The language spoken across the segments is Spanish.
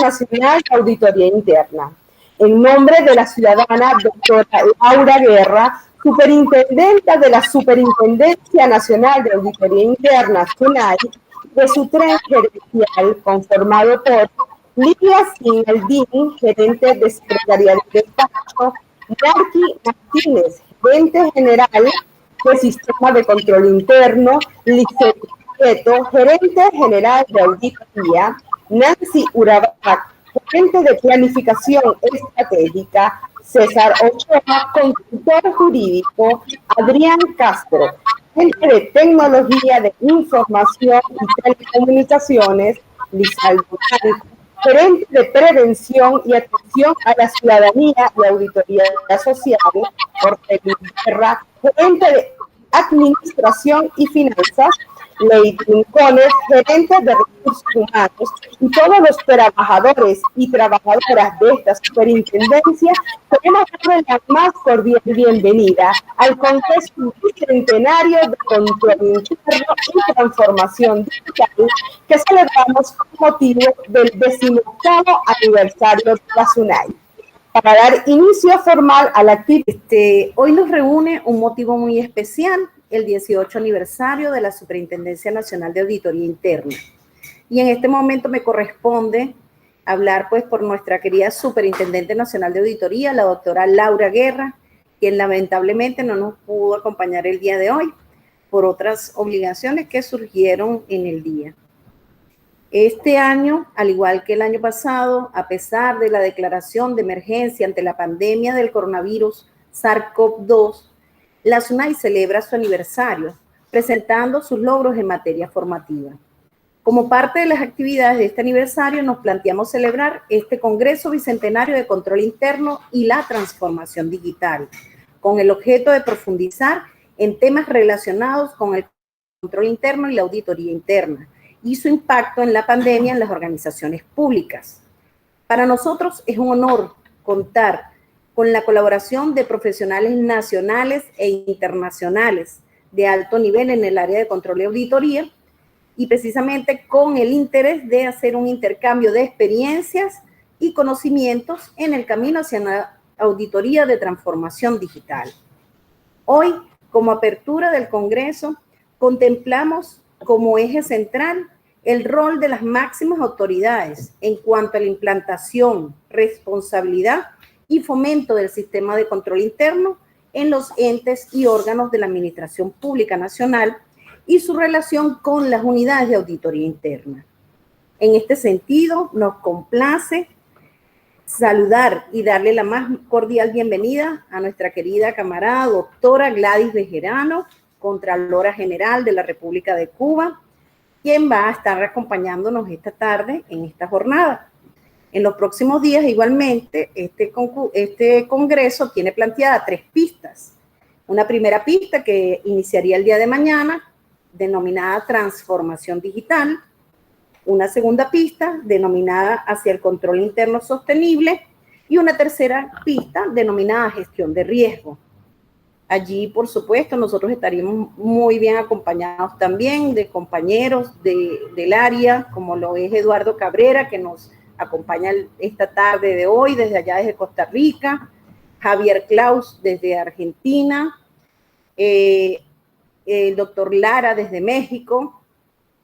Nacional de Auditoría Interna. En nombre de la ciudadana doctora Laura Guerra, superintendenta de la Superintendencia Nacional de Auditoría Interna, SUNAI, de su tren gerencial conformado por Lidia Sinaldín, gerente de Secretaría de Despacho, Narki Martínez, gerente general de Sistema de Control Interno, Liceo Prieto, gerente general de Auditoría, Nancy Urabac, gerente de Planificación Estratégica, César Ochoa, consultor jurídico, Adrián Castro, gerente de Tecnología de Información y Telecomunicaciones, Lizaldo Blanco, gerente de Prevención y Atención a la Ciudadanía y Auditoría Social, Jorge Luis Guerra, gerente de Administración y Finanzas, Lady Lincones, gerente de Recursos Humanos, y todos los trabajadores y trabajadoras de esta superintendencia, queremos darles la más cordial bienvenida al Congreso Bicentenario de Control Interno y Transformación Digital que celebramos con motivo del 18º aniversario de la SUNAI. Para dar inicio formal a la actividad, hoy nos reúne un motivo muy especial, el 18 aniversario de la Superintendencia Nacional de Auditoría Interna. Y en este momento me corresponde hablar pues por nuestra querida Superintendente Nacional de Auditoría, la doctora Laura Guerra, quien lamentablemente no nos pudo acompañar el día de hoy por otras obligaciones que surgieron en el día. Este año, al igual que el año pasado, a pesar de la declaración de emergencia ante la pandemia del coronavirus SARS-CoV-2, la SUNAI celebra su aniversario, presentando sus logros en materia formativa. Como parte de las actividades de este aniversario, nos planteamos celebrar este Congreso Bicentenario de Control Interno y la Transformación Digital, con el objeto de profundizar en temas relacionados con el control interno y la auditoría interna, y su impacto en la pandemia en las organizaciones públicas. Para nosotros es un honor contar con la colaboración de profesionales nacionales e internacionales de alto nivel en el área de control y auditoría, y precisamente con el interés de hacer un intercambio de experiencias y conocimientos en el camino hacia una auditoría de transformación digital. Hoy, como apertura del Congreso, contemplamos como eje central el rol de las máximas autoridades en cuanto a la implantación, responsabilidad y fomento del sistema de control interno en los entes y órganos de la Administración Pública Nacional y su relación con las unidades de auditoría interna. En este sentido, nos complace saludar y darle la más cordial bienvenida a nuestra querida camarada doctora Gladys Bejerano, Contralora General de la República de Cuba, quien va a estar acompañándonos esta tarde en esta jornada. En los próximos días, igualmente, este congreso tiene planteada 3 pistas. Una primera pista que iniciaría el día de mañana, denominada Transformación Digital. Una segunda pista, denominada Hacia el Control Interno Sostenible. Y una tercera pista, denominada Gestión de Riesgo. Allí, por supuesto, nosotros estaríamos muy bien acompañados también de compañeros del área, como lo es Eduardo Cabrera, que nos acompaña esta tarde de hoy desde allá, desde Costa Rica, Javier Claus desde Argentina, el doctor Lara desde México,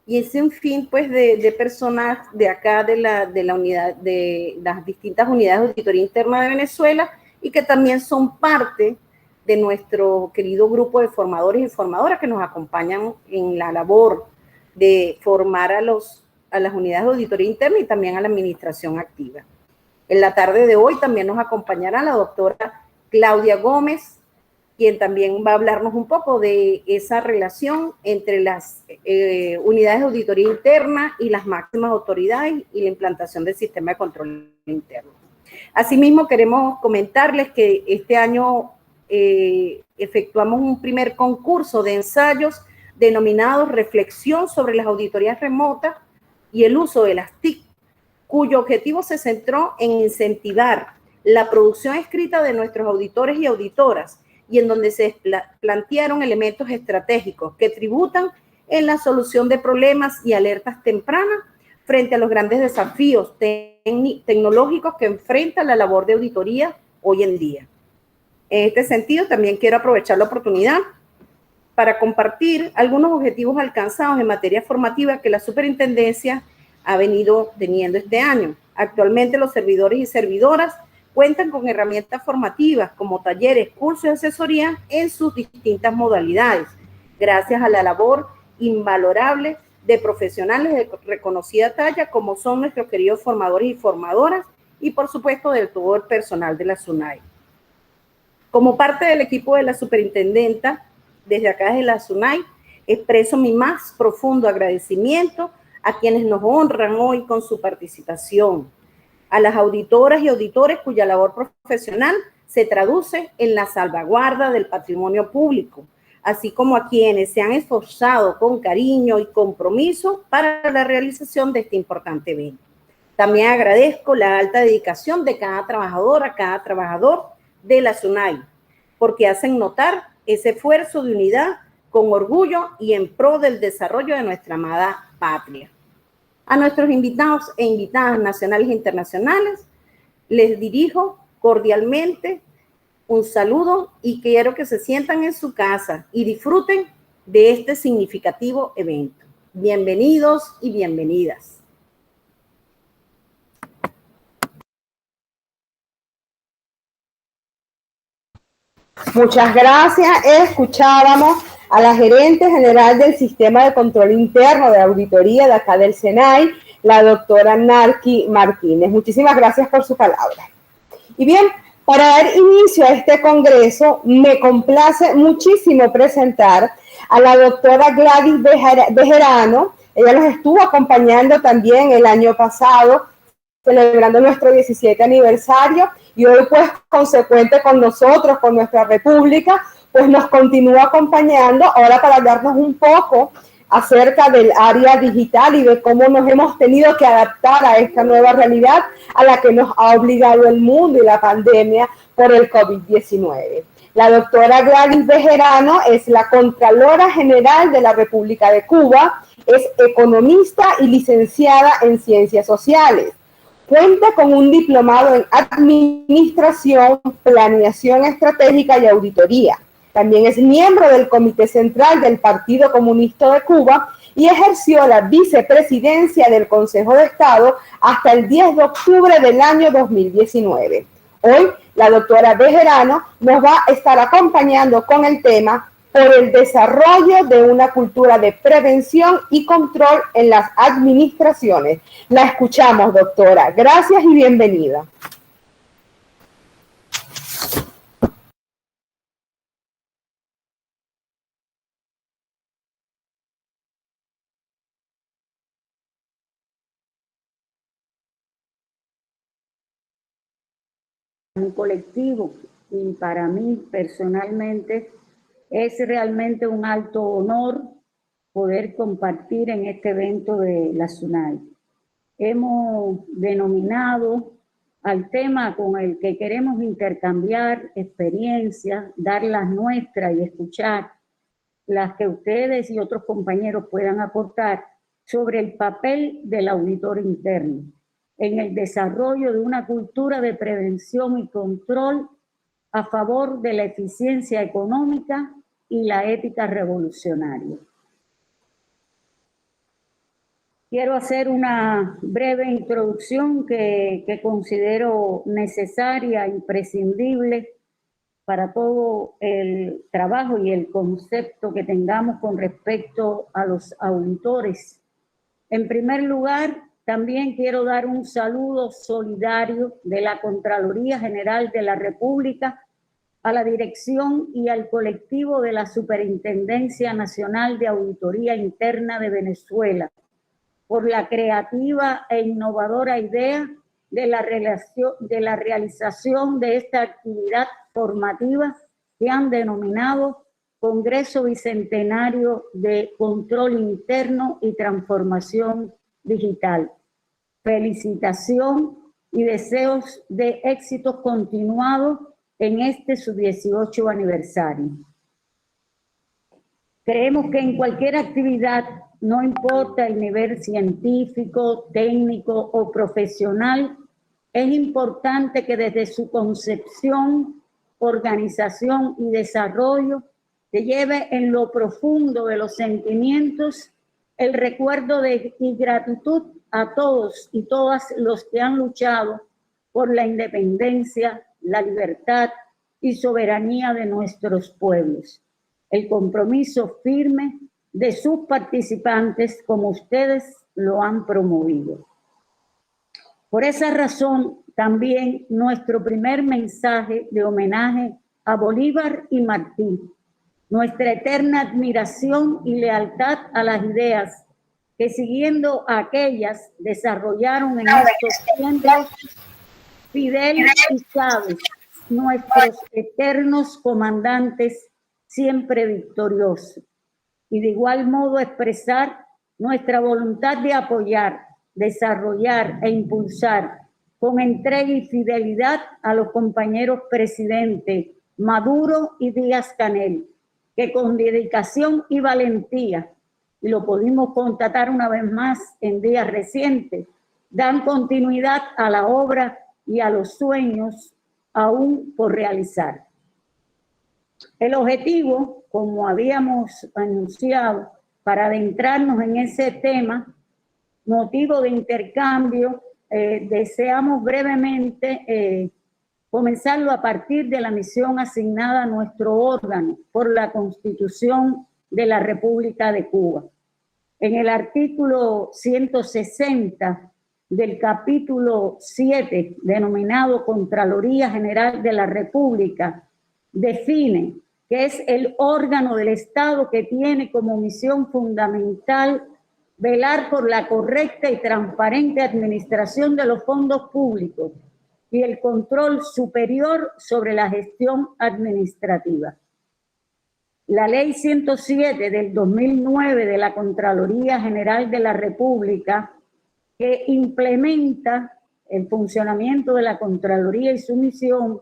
y ese en fin pues de personas de acá de la unidad, de las distintas unidades de auditoría interna de Venezuela, y que también son parte de nuestro querido grupo de formadores y formadoras que nos acompañan en la labor de formar a las unidades de auditoría interna y también a la administración activa. En la tarde de hoy también nos acompañará la doctora Claudia Gómez, quien también va a hablarnos un poco de esa relación entre las unidades de auditoría interna y las máximas autoridades y la implantación del sistema de control interno. Asimismo, queremos comentarles que este año efectuamos un primer concurso de ensayos denominado Reflexión sobre las auditorías remotas y el uso de las TIC, cuyo objetivo se centró en incentivar la producción escrita de nuestros auditores y auditoras, y en donde se plantearon elementos estratégicos que tributan en la solución de problemas y alertas tempranas frente a los grandes desafíos tecnológicos que enfrenta la labor de auditoría hoy en día. En este sentido, también quiero aprovechar la oportunidad para compartir algunos objetivos alcanzados en materia formativa que la superintendencia ha venido teniendo este año. Actualmente los servidores y servidoras cuentan con herramientas formativas como talleres, cursos y asesoría en sus distintas modalidades, gracias a la labor invalorable de profesionales de reconocida talla como son nuestros queridos formadores y formadoras y por supuesto de todo el personal de la SUNAI. Como parte del equipo de la superintendenta, desde acá de la SUNAI, expreso mi más profundo agradecimiento a quienes nos honran hoy con su participación, a las auditoras y auditores cuya labor profesional se traduce en la salvaguarda del patrimonio público, así como a quienes se han esforzado con cariño y compromiso para la realización de este importante evento. También agradezco la alta dedicación de cada trabajadora, cada trabajador de la SUNAI, porque hacen notar ese esfuerzo de unidad con orgullo y en pro del desarrollo de nuestra amada patria. A nuestros invitados e invitadas nacionales e internacionales, les dirijo cordialmente un saludo y quiero que se sientan en su casa y disfruten de este significativo evento. Bienvenidos y bienvenidas. Muchas gracias. Escuchábamos a la gerente general del Sistema de Control Interno de Auditoría de acá del SENAI, la doctora Narqui Martínez. Muchísimas gracias por su palabra. Y bien, para dar inicio a este congreso, me complace muchísimo presentar a la doctora Gladys Bejerano. Ella nos estuvo acompañando también el año pasado, celebrando nuestro 17 aniversario, y hoy pues consecuente con nosotros, con nuestra república, pues nos continúa acompañando ahora para hablarnos un poco acerca del área digital y de cómo nos hemos tenido que adaptar a esta nueva realidad a la que nos ha obligado el mundo y la pandemia por el COVID-19. La doctora Gladys Bejerano es la Contralora General de la República de Cuba, es economista y licenciada en Ciencias Sociales. Cuenta con un diplomado en Administración, Planeación Estratégica y Auditoría. También es miembro del Comité Central del Partido Comunista de Cuba y ejerció la vicepresidencia del Consejo de Estado hasta el 10 de octubre del año 2019. Hoy, la doctora Bejerano nos va a estar acompañando con el tema por el desarrollo de una cultura de prevención y control en las administraciones. La escuchamos, doctora. Gracias y bienvenida. Un colectivo y para mí personalmente es realmente un alto honor poder compartir en este evento de la SUNAI. Hemos denominado al tema con el que queremos intercambiar experiencias, dar las nuestras y escuchar las que ustedes y otros compañeros puedan aportar sobre el papel del auditor interno en el desarrollo de una cultura de prevención y control a favor de la eficiencia económica y la ética revolucionaria. Quiero hacer una breve introducción que considero necesaria, imprescindible para todo el trabajo y el concepto que tengamos con respecto a los auditores. En primer lugar, también quiero dar un saludo solidario de la Contraloría General de la República a la dirección y al colectivo de la Superintendencia Nacional de Auditoría Interna de Venezuela por la creativa e innovadora idea de la realización de esta actividad formativa que han denominado Congreso Bicentenario de Control Interno y Transformación Digital. Felicitación y deseos de éxitos continuados en este su 18 aniversario. Creemos que en cualquier actividad, no importa el nivel científico, técnico o profesional, es importante que desde su concepción, organización y desarrollo se lleve en lo profundo de los sentimientos el recuerdo y gratitud a todos y todas los que han luchado por la independencia, la libertad y soberanía de nuestros pueblos. El compromiso firme de sus participantes, como ustedes lo han promovido. Por esa razón, también nuestro primer mensaje de homenaje a Bolívar y Martí, nuestra eterna admiración y lealtad a las ideas que, siguiendo a aquellas, desarrollaron en estos tiempos Fidel y Chávez, nuestros eternos comandantes siempre victoriosos. Y de igual modo expresar nuestra voluntad de apoyar, desarrollar e impulsar con entrega y fidelidad a los compañeros presidentes Maduro y Díaz-Canel, que con dedicación y valentía, y lo pudimos constatar una vez más en días recientes, dan continuidad a la obra y a los sueños aún por realizar. El objetivo, como habíamos anunciado, para adentrarnos en ese tema, motivo de intercambio, deseamos brevemente comenzarlo a partir de la misión asignada a nuestro órgano por la Constitución de la República de Cuba. En el artículo 160 del capítulo 7, denominado Contraloría General de la República, define que es el órgano del Estado que tiene como misión fundamental velar por la correcta y transparente administración de los fondos públicos y el control superior sobre la gestión administrativa. La Ley 107 del 2009 de la Contraloría General de la República, que implementa el funcionamiento de la Contraloría y su misión,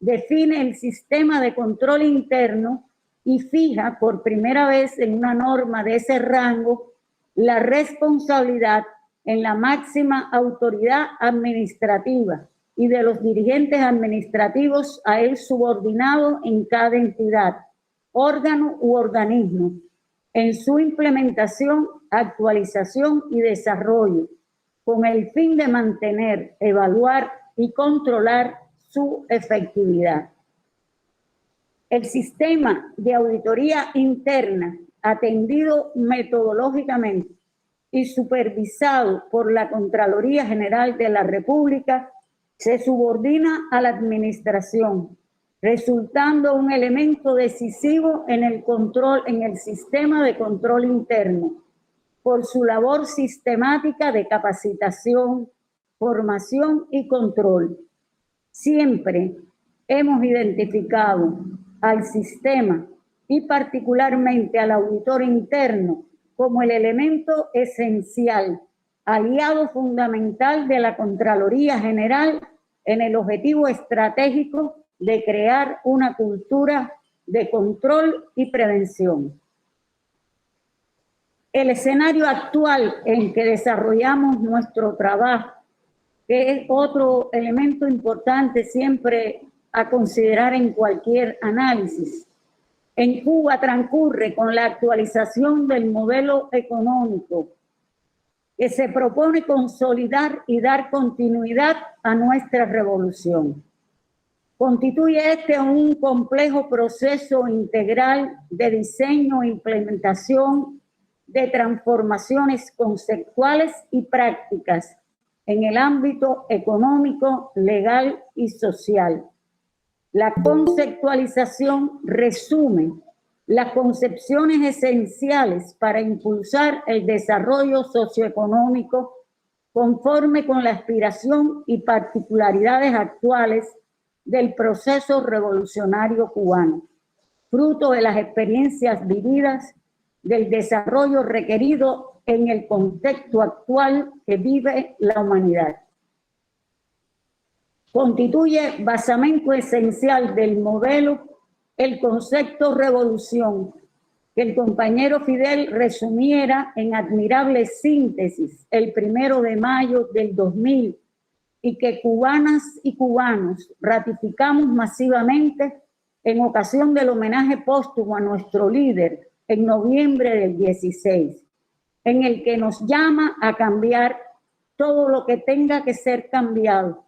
define el sistema de control interno y fija por primera vez en una norma de ese rango la responsabilidad en la máxima autoridad administrativa y de los dirigentes administrativos a él subordinados en cada entidad, órgano u organismo, en su implementación, actualización y desarrollo, con el fin de mantener, evaluar y controlar su efectividad. El sistema de auditoría interna, atendido metodológicamente y supervisado por la Contraloría General de la República, se subordina a la administración, resultando un elemento decisivo en el control, en el sistema de control interno, por su labor sistemática de capacitación, formación y control. Siempre hemos identificado al sistema y particularmente al auditor interno como el elemento esencial, aliado fundamental de la Contraloría General en el objetivo estratégico de crear una cultura de control y prevención. El escenario actual en que desarrollamos nuestro trabajo, que es otro elemento importante siempre a considerar en cualquier análisis. En Cuba transcurre con la actualización del modelo económico que se propone consolidar y dar continuidad a nuestra revolución. Constituye este un complejo proceso integral de diseño e implementación de transformaciones conceptuales y prácticas en el ámbito económico, legal y social. La conceptualización resume las concepciones esenciales para impulsar el desarrollo socioeconómico conforme con la aspiración y particularidades actuales del proceso revolucionario cubano, fruto de las experiencias vividas, del desarrollo requerido en el contexto actual que vive la humanidad. Constituye basamento esencial del modelo el concepto revolución, que el compañero Fidel resumiera en admirable síntesis el 1 de mayo del 2000 y que cubanas y cubanos ratificamos masivamente en ocasión del homenaje póstumo a nuestro líder en noviembre del 16, en el que nos llama a cambiar todo lo que tenga que ser cambiado,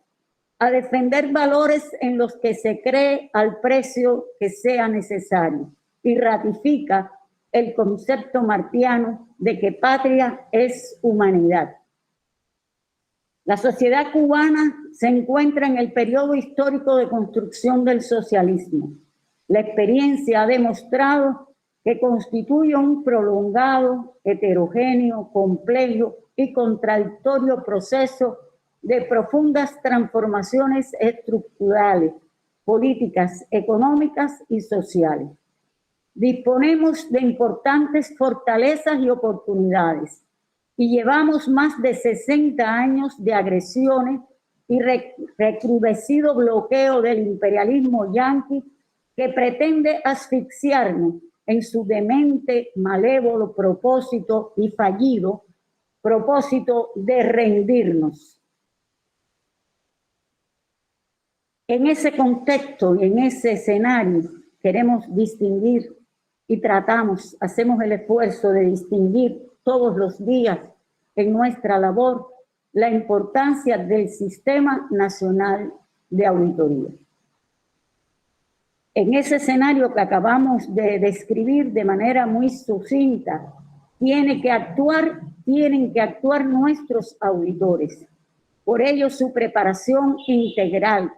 a defender valores en los que se cree al precio que sea necesario y ratifica el concepto martiano de que patria es humanidad. La sociedad cubana se encuentra en el periodo histórico de construcción del socialismo. La experiencia ha demostrado que constituye un prolongado, heterogéneo, complejo y contradictorio proceso de profundas transformaciones estructurales, políticas, económicas y sociales. Disponemos de importantes fortalezas y oportunidades y llevamos más de 60 años de agresiones y recrudecido bloqueo del imperialismo yanqui que pretende asfixiarnos en su demente, malévolo propósito y fallido propósito de rendirnos. En ese contexto y en ese escenario queremos distinguir y hacemos el esfuerzo de distinguir todos los días en nuestra labor la importancia del Sistema Nacional de Auditoría. En ese escenario que acabamos de describir de manera muy sucinta, tienen que actuar nuestros auditores. Por ello, su preparación integral,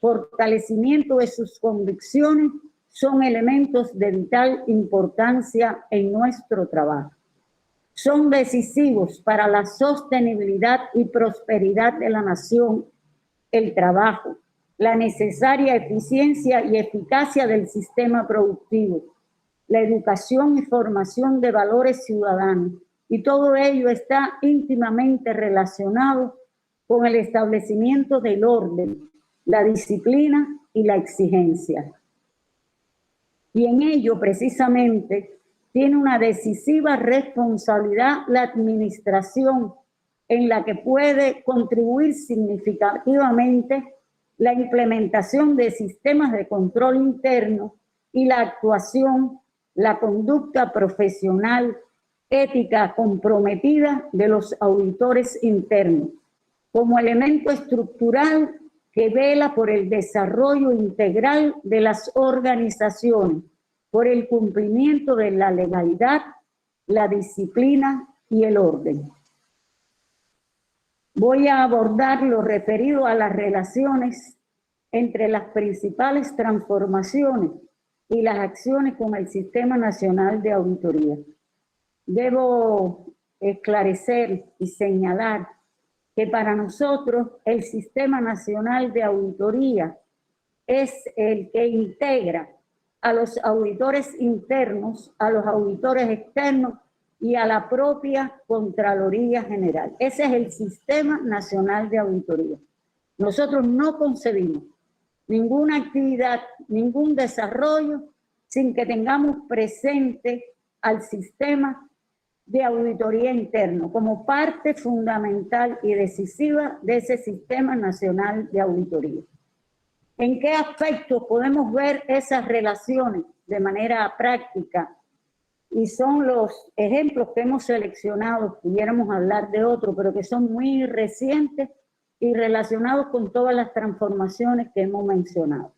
fortalecimiento de sus convicciones, son elementos de vital importancia en nuestro trabajo. Son decisivos para la sostenibilidad y prosperidad de la nación, el trabajo, la necesaria eficiencia y eficacia del sistema productivo, la educación y formación de valores ciudadanos, y todo ello está íntimamente relacionado con el establecimiento del orden, la disciplina y la exigencia. Y en ello, precisamente, tiene una decisiva responsabilidad la administración, en la que puede contribuir significativamente la implementación de sistemas de control interno y la actuación, la conducta profesional, ética comprometida de los auditores internos, como elemento estructural que vela por el desarrollo integral de las organizaciones, por el cumplimiento de la legalidad, la disciplina y el orden. Voy a abordar lo referido a las relaciones entre las principales transformaciones y las acciones con el Sistema Nacional de Auditoría. Debo esclarecer y señalar que para nosotros el Sistema Nacional de Auditoría es el que integra a los auditores internos, a los auditores externos y a la propia Contraloría General. Ese es el Sistema Nacional de Auditoría. Nosotros no concebimos ninguna actividad, ningún desarrollo sin que tengamos presente al sistema de auditoría interno como parte fundamental y decisiva de ese Sistema Nacional de Auditoría. ¿En qué aspectos podemos ver esas relaciones de manera práctica? Y son los ejemplos que hemos seleccionado, pudiéramos hablar de otros, pero que son muy recientes y relacionados con todas las transformaciones que hemos mencionado.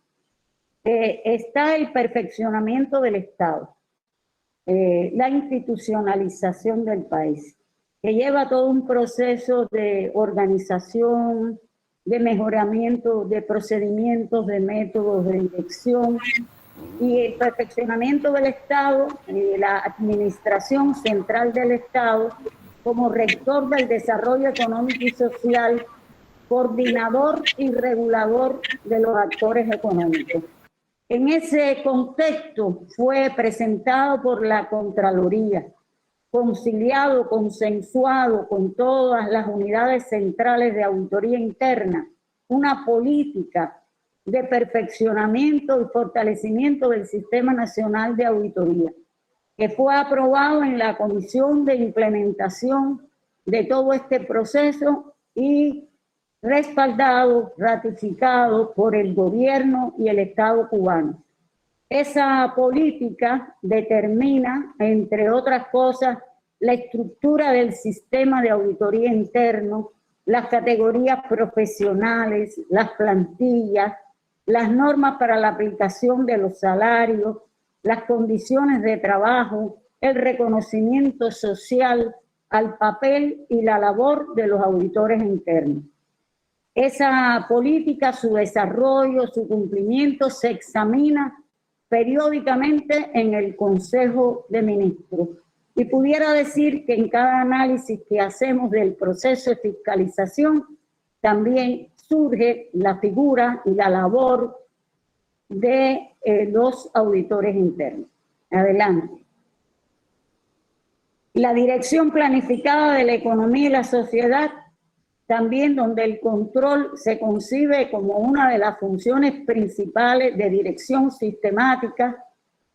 Está el perfeccionamiento del Estado, la institucionalización del país, que lleva todo un proceso de organización, de mejoramiento de procedimientos, de métodos, de dirección, y el perfeccionamiento del Estado, la administración central del Estado, como rector del desarrollo económico y social, coordinador y regulador de los actores económicos. En ese contexto fue presentado por la Contraloría, conciliado, consensuado con todas las unidades centrales de auditoría interna, una política de perfeccionamiento y fortalecimiento del Sistema Nacional de Auditoría, que fue aprobado en la Comisión de Implementación de todo este proceso y respaldado, ratificado por el gobierno y el Estado cubano. Esa política determina, entre otras cosas, la estructura del sistema de auditoría interno, las categorías profesionales, las plantillas, las normas para la aplicación de los salarios, las condiciones de trabajo, el reconocimiento social al papel y la labor de los auditores internos. Esa política, su desarrollo, su cumplimiento se examina periódicamente en el Consejo de Ministros. Y pudiera decir que en cada análisis que hacemos del proceso de fiscalización también surge la figura y la labor de los auditores internos. Adelante. La dirección planificada de la economía y la sociedad, también donde el control se concibe como una de las funciones principales de dirección sistemática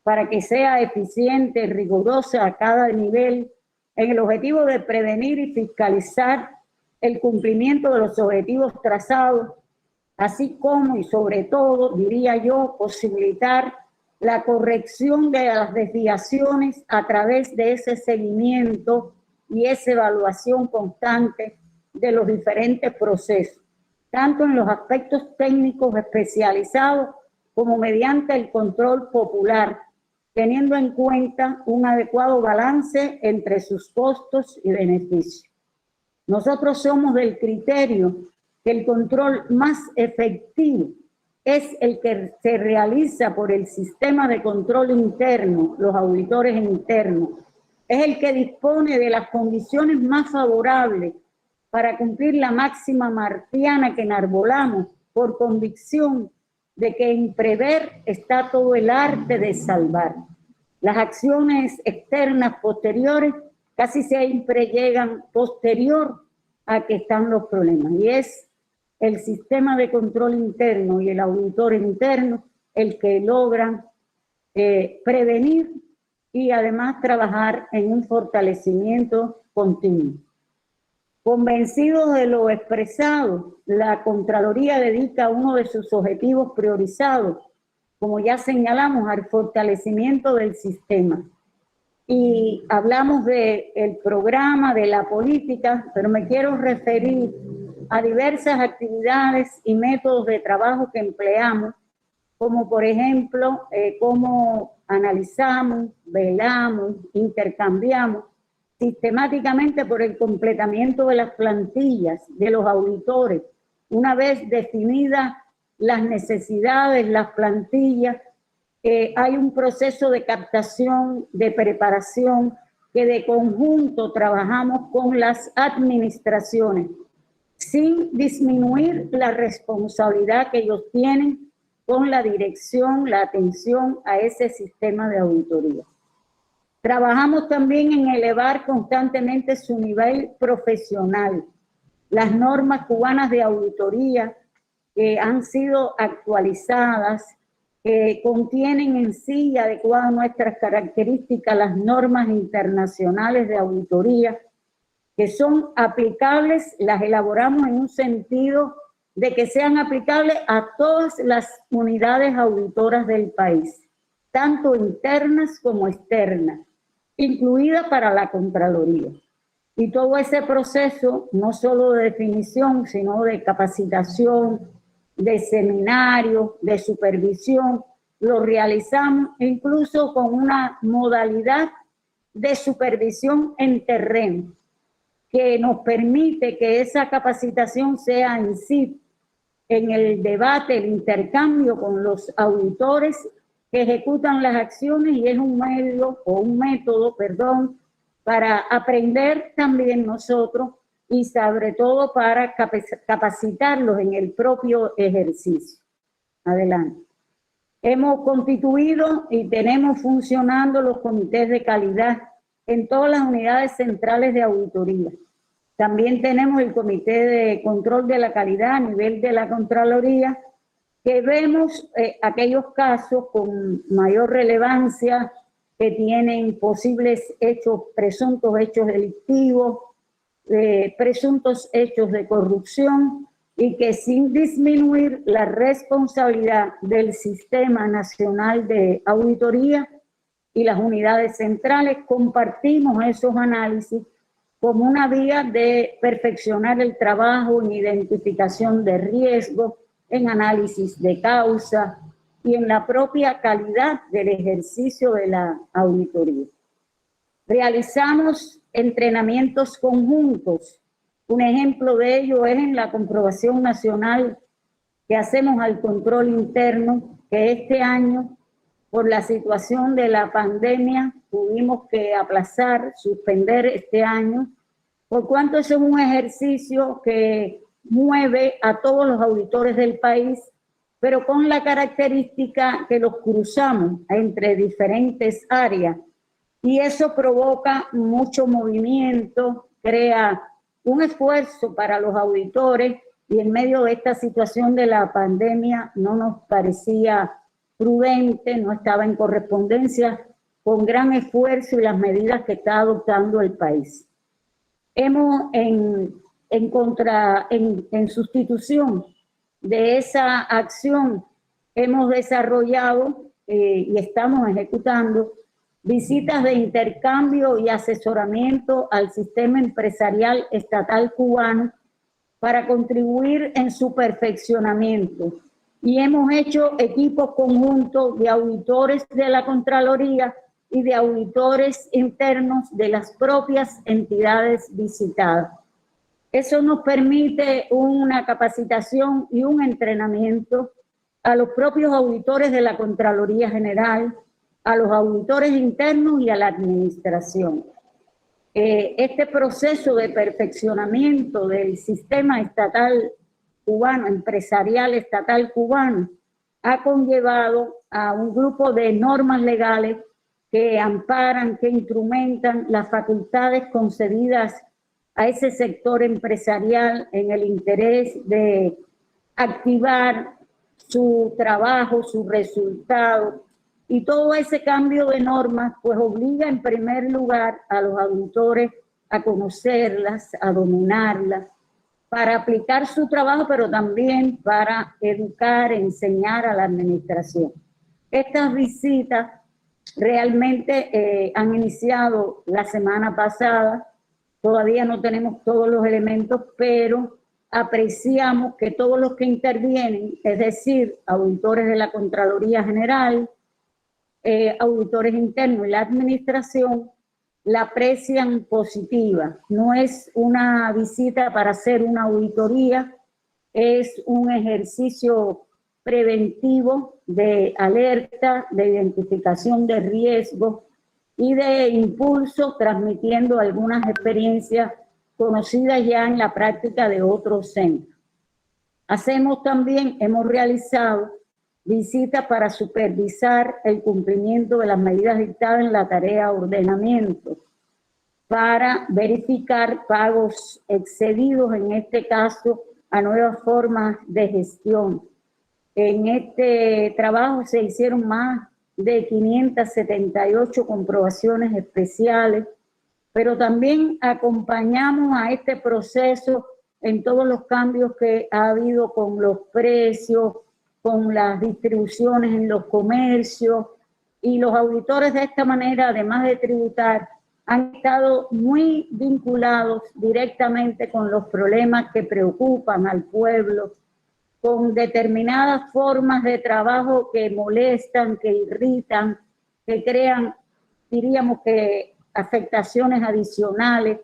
para que sea eficiente y rigurosa a cada nivel, en el objetivo de prevenir y fiscalizar el cumplimiento de los objetivos trazados, así como y sobre todo, diría yo, posibilitar la corrección de las desviaciones a través de ese seguimiento y esa evaluación constante de los diferentes procesos, tanto en los aspectos técnicos especializados como mediante el control popular, teniendo en cuenta un adecuado balance entre sus costos y beneficios. Nosotros somos del criterio que el control más efectivo es el que se realiza por el sistema de control interno, los auditores internos. Es el que dispone de las condiciones más favorables para cumplir la máxima martiana que enarbolamos por convicción de que en prever está todo el arte de salvar. Las acciones externas posteriores casi siempre llegan posterior a que están los problemas, y es el sistema de control interno y el auditor interno el que logran prevenir y además trabajar en un fortalecimiento continuo. Convencidos de lo expresado, la Contraloría dedica uno de sus objetivos priorizados, como ya señalamos, al fortalecimiento del sistema. Y hablamos del programa, de la política, pero me quiero referir a diversas actividades y métodos de trabajo que empleamos, como por ejemplo, cómo analizamos, velamos, intercambiamos sistemáticamente por el completamiento de las plantillas de los auditores. Una vez definidas las necesidades, las plantillas, hay un proceso de captación, de preparación, que de conjunto trabajamos con las administraciones, sin disminuir la responsabilidad que ellos tienen con la dirección, la atención a ese sistema de auditoría. Trabajamos también en elevar constantemente su nivel profesional. Las normas cubanas de auditoría que han sido actualizadas, que contienen en sí, adecuadas a nuestras características, las normas internacionales de auditoría, que son aplicables, las elaboramos en un sentido de que sean aplicables a todas las unidades auditoras del país, tanto internas como externas, incluida para la Contraloría. Y todo ese proceso, no solo de definición, sino de capacitación, de seminario, de supervisión, lo realizamos incluso con una modalidad de supervisión en terreno, que nos permite que esa capacitación sea en sí, en el debate, el intercambio con los auditores que ejecutan las acciones, y es un medio o un método, para aprender también nosotros y sobre todo para capacitarlos en el propio ejercicio. Adelante. Hemos constituido y tenemos funcionando los comités de calidad en todas las unidades centrales de auditoría. También tenemos el comité de control de la calidad a nivel de la Contraloría, que vemos aquellos casos con mayor relevancia que tienen posibles hechos, presuntos hechos delictivos, presuntos hechos de corrupción, y que sin disminuir la responsabilidad del Sistema Nacional de Auditoría y las unidades centrales, compartimos esos análisis como una vía de perfeccionar el trabajo en identificación de riesgo, en análisis de causa y en la propia calidad del ejercicio de la auditoría. Realizamos entrenamientos conjuntos. Un ejemplo de ello es en la comprobación nacional que hacemos al control interno, que este año, por la situación de la pandemia, tuvimos que aplazar, suspender este año, por cuanto es un ejercicio que mueve a todos los auditores del país, pero con la característica que los cruzamos entre diferentes áreas, y eso provoca mucho movimiento, crea un esfuerzo para los auditores, y en medio de esta situación de la pandemia no nos parecía prudente, no estaba en correspondencia con gran esfuerzo y las medidas que está adoptando el país. Hemos, en sustitución de esa acción, hemos desarrollado y estamos ejecutando visitas de intercambio y asesoramiento al sistema empresarial estatal cubano para contribuir en su perfeccionamiento. Y hemos hecho equipos conjuntos de auditores de la Contraloría y de auditores internos de las propias entidades visitadas. Eso nos permite una capacitación y un entrenamiento a los propios auditores de la Contraloría General, a los auditores internos y a la administración. Este proceso de perfeccionamiento del sistema estatal cubano, empresarial estatal cubano, ha conllevado a un grupo de normas legales que amparan, que instrumentan las facultades concedidas a ese sector empresarial en el interés de activar su trabajo, su resultado. Y todo ese cambio de normas pues obliga en primer lugar a los auditores a conocerlas, a dominarlas, para aplicar su trabajo, pero también para educar, enseñar a la administración. Estas visitas realmente han iniciado la semana pasada, todavía no tenemos todos los elementos, pero apreciamos que todos los que intervienen, es decir, auditores de la Contraloría General, auditores internos y la administración, la aprecian positiva. No es una visita para hacer una auditoría, es un ejercicio preventivo de alerta, de identificación de riesgos y de impulso, transmitiendo algunas experiencias conocidas ya en la práctica de otros centros. Hemos realizado visitas para supervisar el cumplimiento de las medidas dictadas en la tarea ordenamiento, para verificar pagos excedidos, en este caso, a nuevas formas de gestión. En este trabajo se hicieron más de 578 comprobaciones especiales, pero también acompañamos a este proceso en todos los cambios que ha habido con los precios, con las distribuciones en los comercios, y los auditores de esta manera, además de tributar, han estado muy vinculados directamente con los problemas que preocupan al pueblo, con determinadas formas de trabajo que molestan, que irritan, que crean, diríamos que, afectaciones adicionales,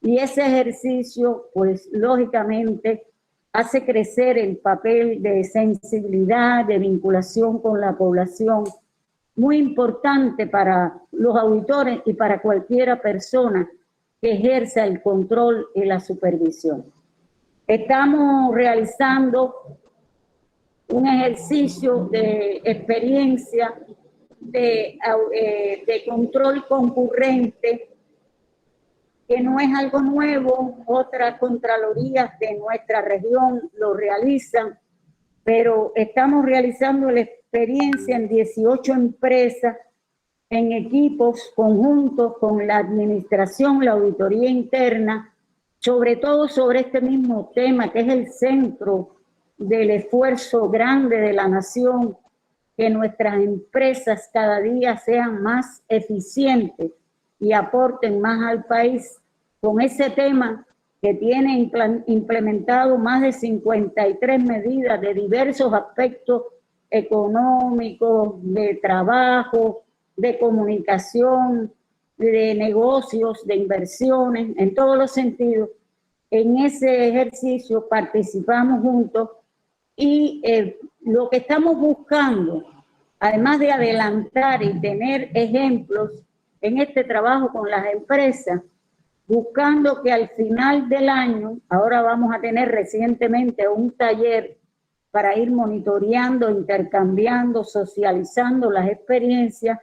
y ese ejercicio, pues lógicamente, hace crecer el papel de sensibilidad, de vinculación con la población, muy importante para los auditores y para cualquiera persona que ejerza el control y la supervisión. Estamos realizando un ejercicio de experiencia de control concurrente, que no es algo nuevo, otras contralorías de nuestra región lo realizan, pero estamos realizando la experiencia en 18 empresas en equipos conjuntos con la administración, la auditoría interna, sobre todo sobre este mismo tema que es el centro del esfuerzo grande de la nación, que nuestras empresas cada día sean más eficientes y aporten más al país, con ese tema que tiene implementado más de 53 medidas de diversos aspectos económicos, de trabajo, de comunicación, de negocios, de inversiones, en todos los sentidos. En ese ejercicio participamos juntos y lo que estamos buscando, además de adelantar y tener ejemplos en este trabajo con las empresas, buscando que al final del año, ahora vamos a tener recientemente un taller para ir monitoreando, intercambiando, socializando las experiencias,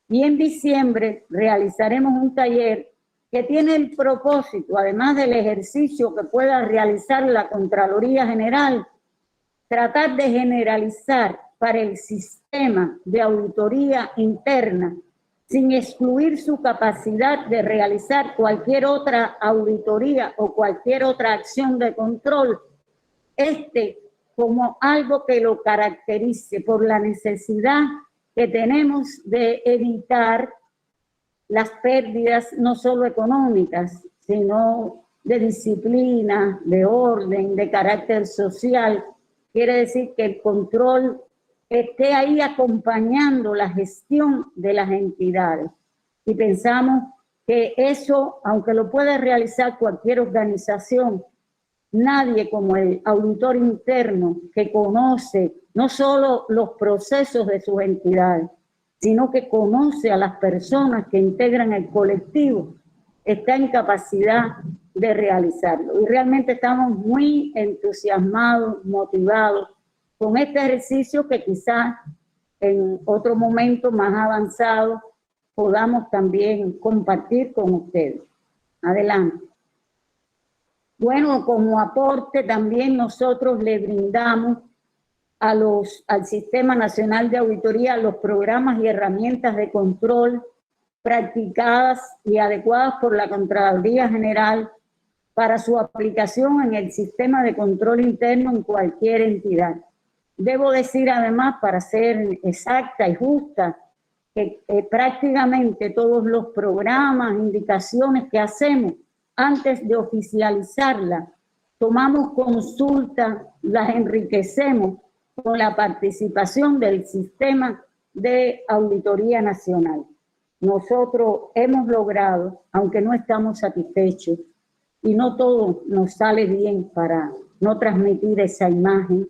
y en diciembre realizaremos un taller que tiene el propósito, además del ejercicio que pueda realizar la Contraloría General, tratar de generalizar para el sistema de auditoría interna, sin excluir su capacidad de realizar cualquier otra auditoría o cualquier otra acción de control, como algo que lo caracterice por la necesidad que tenemos de evitar las pérdidas no solo económicas, sino de disciplina, de orden, de carácter social. Quiere decir que el control esté ahí acompañando la gestión de las entidades. Y pensamos que eso, aunque lo puede realizar cualquier organización, nadie como el auditor interno que conoce no solo los procesos de sus entidades, sino que conoce a las personas que integran el colectivo, está en capacidad de realizarlo. Y realmente estamos muy entusiasmados, motivados con este ejercicio que quizás en otro momento más avanzado podamos también compartir con ustedes. Adelante. Bueno, como aporte también nosotros le brindamos al Sistema Nacional de Auditoría los programas y herramientas de control practicadas y adecuadas por la Contraloría General para su aplicación en el sistema de control interno en cualquier entidad. Debo decir además, para ser exacta y justa, que prácticamente todos los programas, indicaciones que hacemos antes de oficializarla, tomamos consulta, las enriquecemos con la participación del Sistema de Auditoría Nacional. Nosotros hemos logrado, aunque no estamos satisfechos, y no todo nos sale bien para no transmitir esa imagen,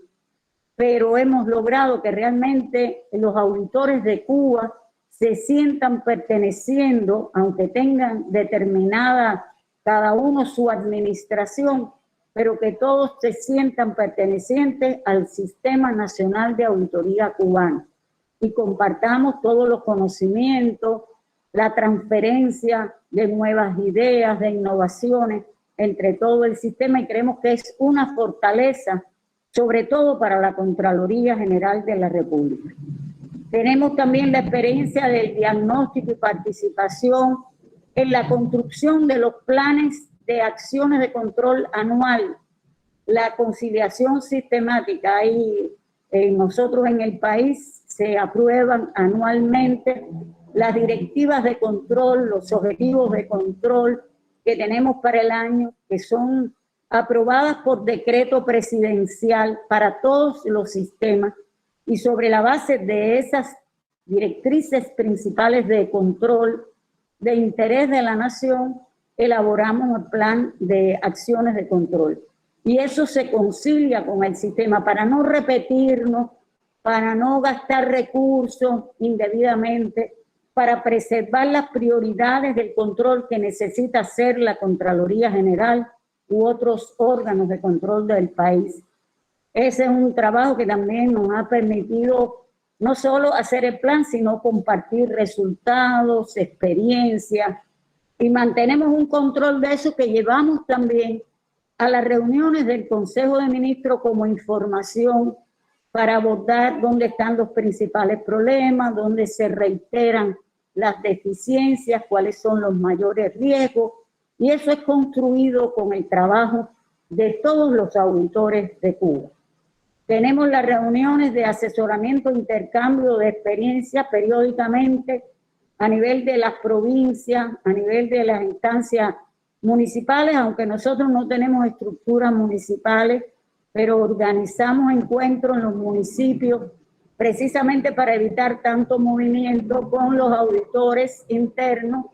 pero hemos logrado que realmente los auditores de Cuba se sientan perteneciendo, aunque tengan determinada cada uno su administración, pero que todos se sientan pertenecientes al Sistema Nacional de Auditoría Cubano y compartamos todos los conocimientos, la transferencia de nuevas ideas, de innovaciones entre todo el sistema, y creemos que es una fortaleza, sobre todo para la Contraloría General de la República. Tenemos también la experiencia del diagnóstico y participación en la construcción de los planes de acciones de control anual, la conciliación sistemática. Y nosotros en el país se aprueban anualmente las directivas de control, los objetivos de control que tenemos para el año, que son aprobadas por decreto presidencial para todos los sistemas, y sobre la base de esas directrices principales de control de interés de la nación, elaboramos el plan de acciones de control. Y eso se concilia con el sistema para no repetirnos, para no gastar recursos indebidamente, para preservar las prioridades del control que necesita hacer la Contraloría General u otros órganos de control del país. Ese es un trabajo que también nos ha permitido no solo hacer el plan, sino compartir resultados, experiencias, y mantenemos un control de eso que llevamos también a las reuniones del Consejo de Ministros como información para abordar dónde están los principales problemas, dónde se reiteran las deficiencias, cuáles son los mayores riesgos, y eso es construido con el trabajo de todos los auditores de Cuba. Tenemos las reuniones de asesoramiento e intercambio de experiencias periódicamente a nivel de las provincias, a nivel de las instancias municipales, aunque nosotros no tenemos estructuras municipales, pero organizamos encuentros en los municipios precisamente para evitar tanto movimiento con los auditores internos,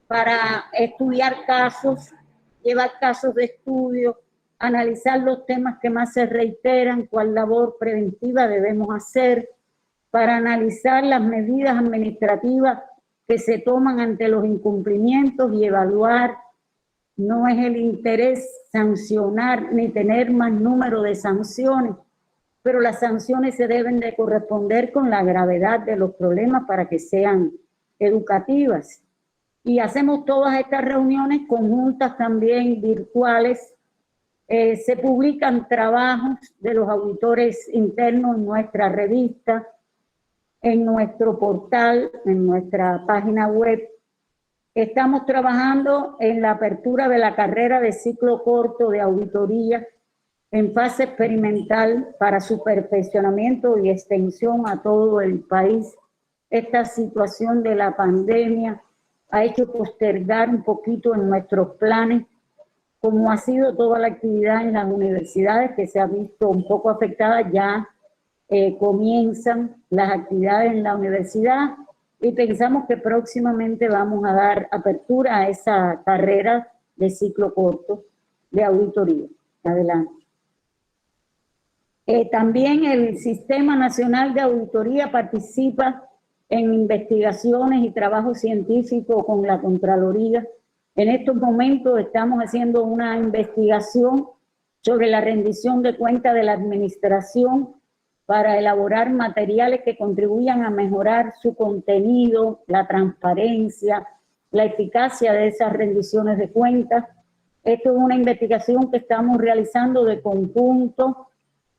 para estudiar casos, llevar casos de estudio, analizar los temas que más se reiteran, cuál labor preventiva debemos hacer, para analizar las medidas administrativas que se toman ante los incumplimientos y evaluar. No es el interés sancionar ni tener más número de sanciones, pero las sanciones se deben de corresponder con la gravedad de los problemas para que sean educativas. Y hacemos todas estas reuniones conjuntas también virtuales. Se publican trabajos de los auditores internos en nuestra revista, en nuestro portal, en nuestra página web. Estamos trabajando en la apertura de la carrera de ciclo corto de auditoría en fase experimental para su perfeccionamiento y extensión a todo el país. Esta situación de la pandemia ha hecho postergar un poquito en nuestros planes, como ha sido toda la actividad en las universidades, que se ha visto un poco afectada. Ya comienzan las actividades en la universidad y pensamos que próximamente vamos a dar apertura a esa carrera de ciclo corto de auditoría. Adelante. También el Sistema Nacional de Auditoría participa en investigaciones y trabajo científico con la Contraloría. En estos momentos estamos haciendo una investigación sobre la rendición de cuentas de la administración para elaborar materiales que contribuyan a mejorar su contenido, la transparencia, la eficacia de esas rendiciones de cuentas. Esto es una investigación que estamos realizando de conjunto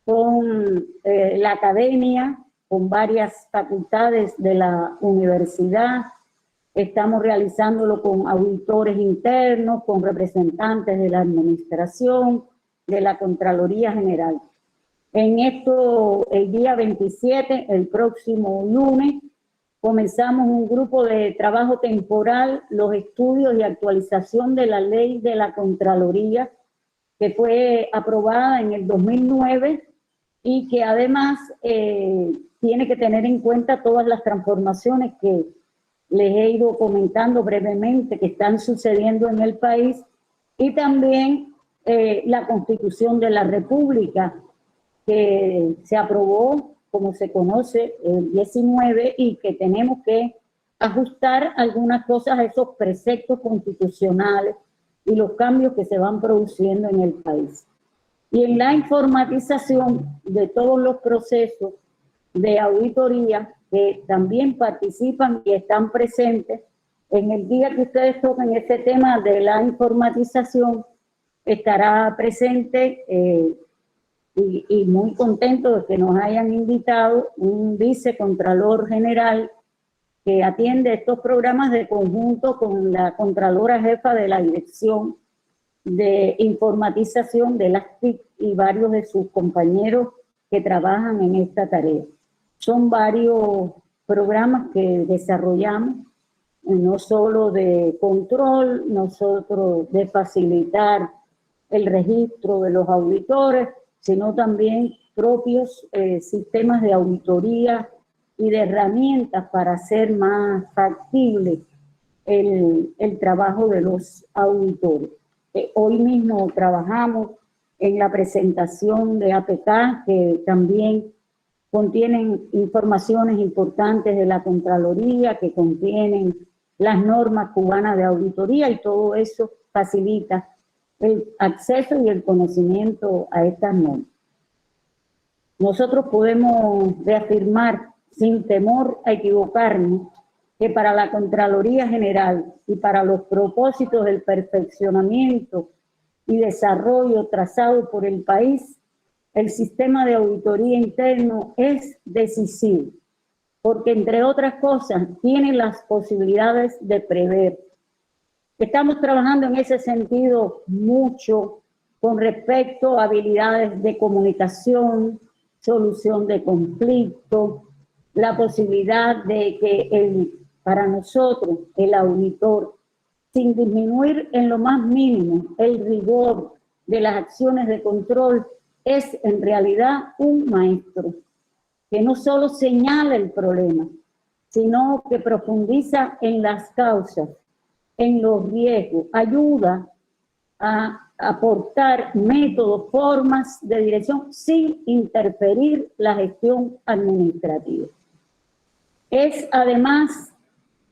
con la academia, con varias facultades de la universidad. Estamos realizándolo con auditores internos, con representantes de la administración, de la Contraloría General. En esto, el día 27, el próximo lunes, comenzamos un grupo de trabajo temporal, los estudios y actualización de la ley de la Contraloría, que fue aprobada en el 2009 y que además tiene que tener en cuenta todas las transformaciones que les he ido comentando brevemente que están sucediendo en el país, y también la Constitución de la República, que se aprobó, como se conoce, el 19, y que tenemos que ajustar algunas cosas a esos preceptos constitucionales y los cambios que se van produciendo en el país. Y en la informatización de todos los procesos de auditoría que también participan y están presentes. En el día que ustedes toquen este tema de la informatización, estará presente y muy contento de que nos hayan invitado un vicecontralor general que atiende estos programas de conjunto con la contralora jefa de la Dirección de Informatización de las TIC y varios de sus compañeros que trabajan en esta tarea. Son varios programas que desarrollamos, no solo de control, nosotros de facilitar el registro de los auditores, sino también propios sistemas de auditoría y de herramientas para hacer más factible el trabajo de los auditores. Hoy mismo trabajamos en la presentación de APK, que también contienen informaciones importantes de la Contraloría, que contienen las normas cubanas de auditoría, y todo eso facilita el acceso y el conocimiento a estas normas. Nosotros podemos reafirmar sin temor a equivocarnos que para la Contraloría General y para los propósitos del perfeccionamiento y desarrollo trazado por el país, el sistema de auditoría interno es decisivo. porque entre otras cosas tiene las posibilidades de prever. Estamos trabajando en ese sentido mucho con respecto a habilidades de comunicación, solución de conflictos, la posibilidad de que para nosotros, el auditor, sin disminuir en lo más mínimo el rigor de las acciones de control, es en realidad un maestro que no solo señala el problema, sino que profundiza en las causas, en los riesgos, ayuda a aportar métodos, formas de dirección sin interferir la gestión administrativa. Es además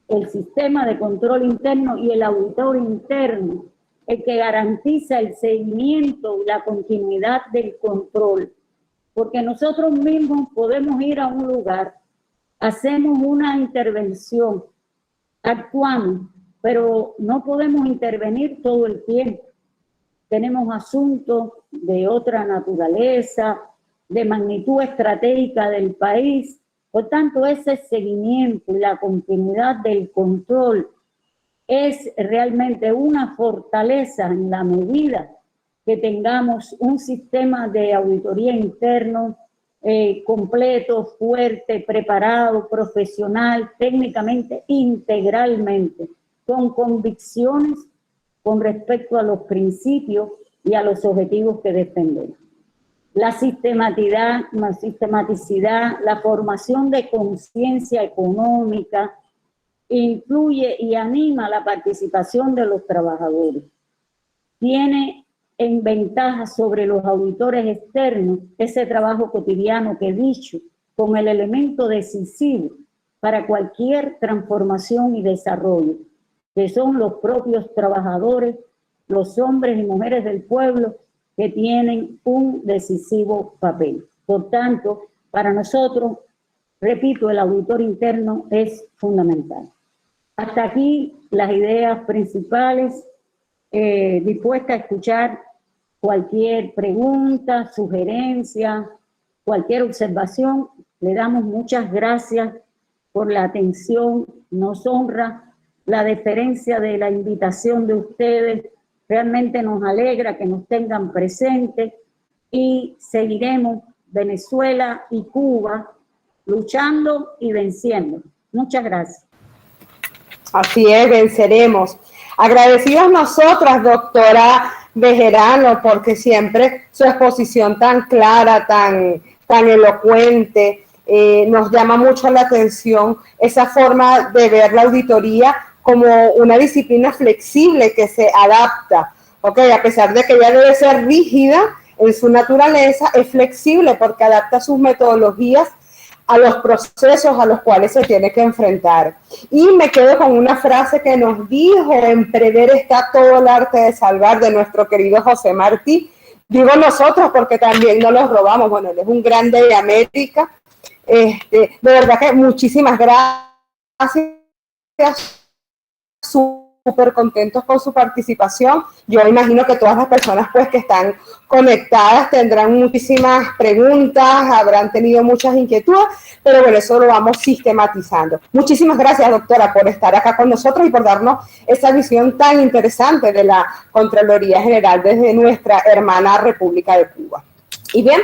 el sistema de control interno y el auditor interno el que garantiza el seguimiento y la continuidad del control, porque nosotros mismos podemos ir a un lugar, hacemos una intervención, actuamos, pero no podemos intervenir todo el tiempo. Tenemos asuntos de otra naturaleza, de magnitud estratégica del país. Por tanto, ese seguimiento y la continuidad del control es realmente una fortaleza en la medida que tengamos un sistema de auditoría interno completo, fuerte, preparado, profesional, técnicamente, integralmente, con convicciones con respecto a los principios y a los objetivos que defendemos. La sistematicidad, la formación de conciencia económica influye y anima la participación de los trabajadores. Tiene en ventaja sobre los auditores externos ese trabajo cotidiano que he dicho, con el elemento decisivo para cualquier transformación y desarrollo, que son los propios trabajadores, los hombres y mujeres del pueblo, que tienen un decisivo papel. Por tanto, para nosotros, repito, el auditor interno es fundamental. Hasta aquí las ideas principales, dispuesta a escuchar cualquier pregunta, sugerencia, cualquier observación. Le damos muchas gracias por la atención, nos honra la deferencia de la invitación de ustedes. Realmente nos alegra que nos tengan presentes y seguiremos Venezuela y Cuba luchando y venciendo. Muchas gracias. Así es, venceremos. Agradecidos nosotras, doctora Bejarano, porque siempre su exposición tan clara, tan elocuente, nos llama mucho la atención esa forma de ver la auditoría como una disciplina flexible que se adapta, ¿ok? A pesar de que ella debe ser rígida en su naturaleza, es flexible porque adapta sus metodologías a los procesos a los cuales se tiene que enfrentar. Y me quedo con una frase que nos dijo: en prever está todo el arte de salvar, de nuestro querido José Martí. Digo nosotros porque también no los robamos. Bueno, él es un grande de América. De verdad que muchísimas gracias. Súper contentos con su participación. Yo imagino que todas las personas pues que están conectadas tendrán muchísimas preguntas, habrán tenido muchas inquietudes, pero bueno, eso lo vamos sistematizando. Muchísimas gracias, doctora, por estar acá con nosotros y por darnos esa visión tan interesante de la Contraloría General desde nuestra hermana República de Cuba. Y bien,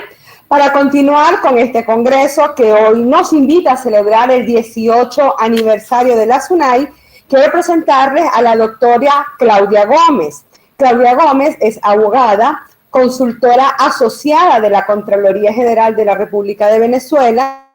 para continuar con este congreso que hoy nos invita a celebrar el 18 aniversario de la SUNAI, quiero presentarles a la doctora Claudia Gómez. Claudia Gómez es abogada, consultora asociada de la Contraloría General de la República de Venezuela.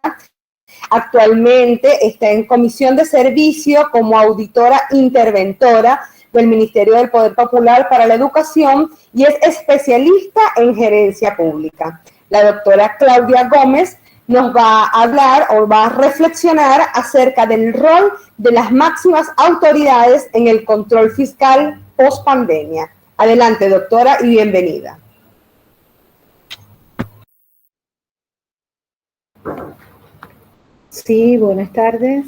Actualmente está en comisión de servicio como auditora interventora del Ministerio del Poder Popular para la Educación y es especialista en gerencia pública. La doctora Claudia Gómez nos va a hablar o va a reflexionar acerca del rol de las máximas autoridades en el control fiscal post-pandemia. Adelante, doctora, y bienvenida. Sí, buenas tardes.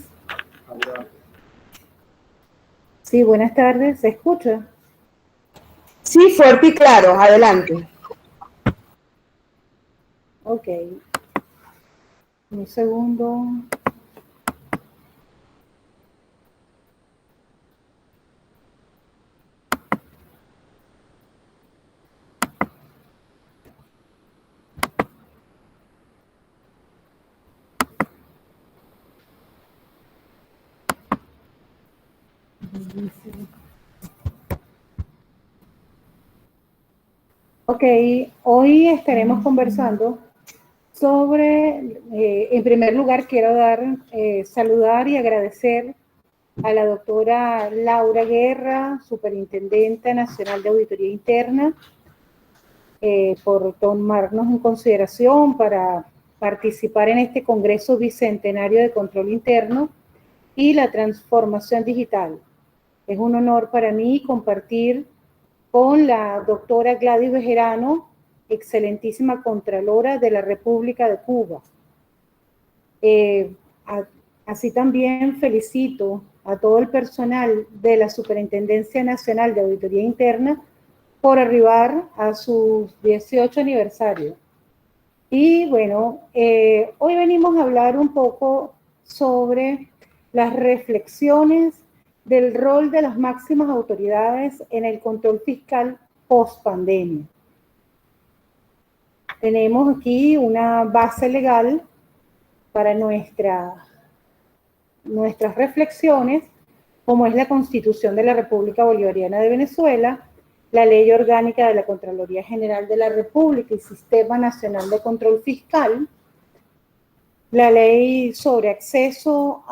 Sí, buenas tardes. ¿Se escucha? Sí, fuerte y claro. Adelante. Ok. Un segundo. Ok, hoy estaremos conversando sobre, en primer lugar, quiero saludar y agradecer a la doctora Laura Guerra, Superintendente Nacional de Auditoría Interna, por tomarnos en consideración para participar en este Congreso Bicentenario de Control Interno y la Transformación Digital. Es un honor para mí compartir con la doctora Gladys Bejerano, excelentísima Contralora de la República de Cuba. Así también felicito a todo el personal de la Superintendencia Nacional de Auditoría Interna por arribar a su 18 aniversario. Y bueno, hoy venimos a hablar un poco sobre las reflexiones del rol de las máximas autoridades en el control fiscal post-pandemia. Tenemos aquí una base legal para nuestras reflexiones, como es la Constitución de la República Bolivariana de Venezuela, la Ley Orgánica de la Contraloría General de la República y Sistema Nacional de Control Fiscal, la Ley sobre Acceso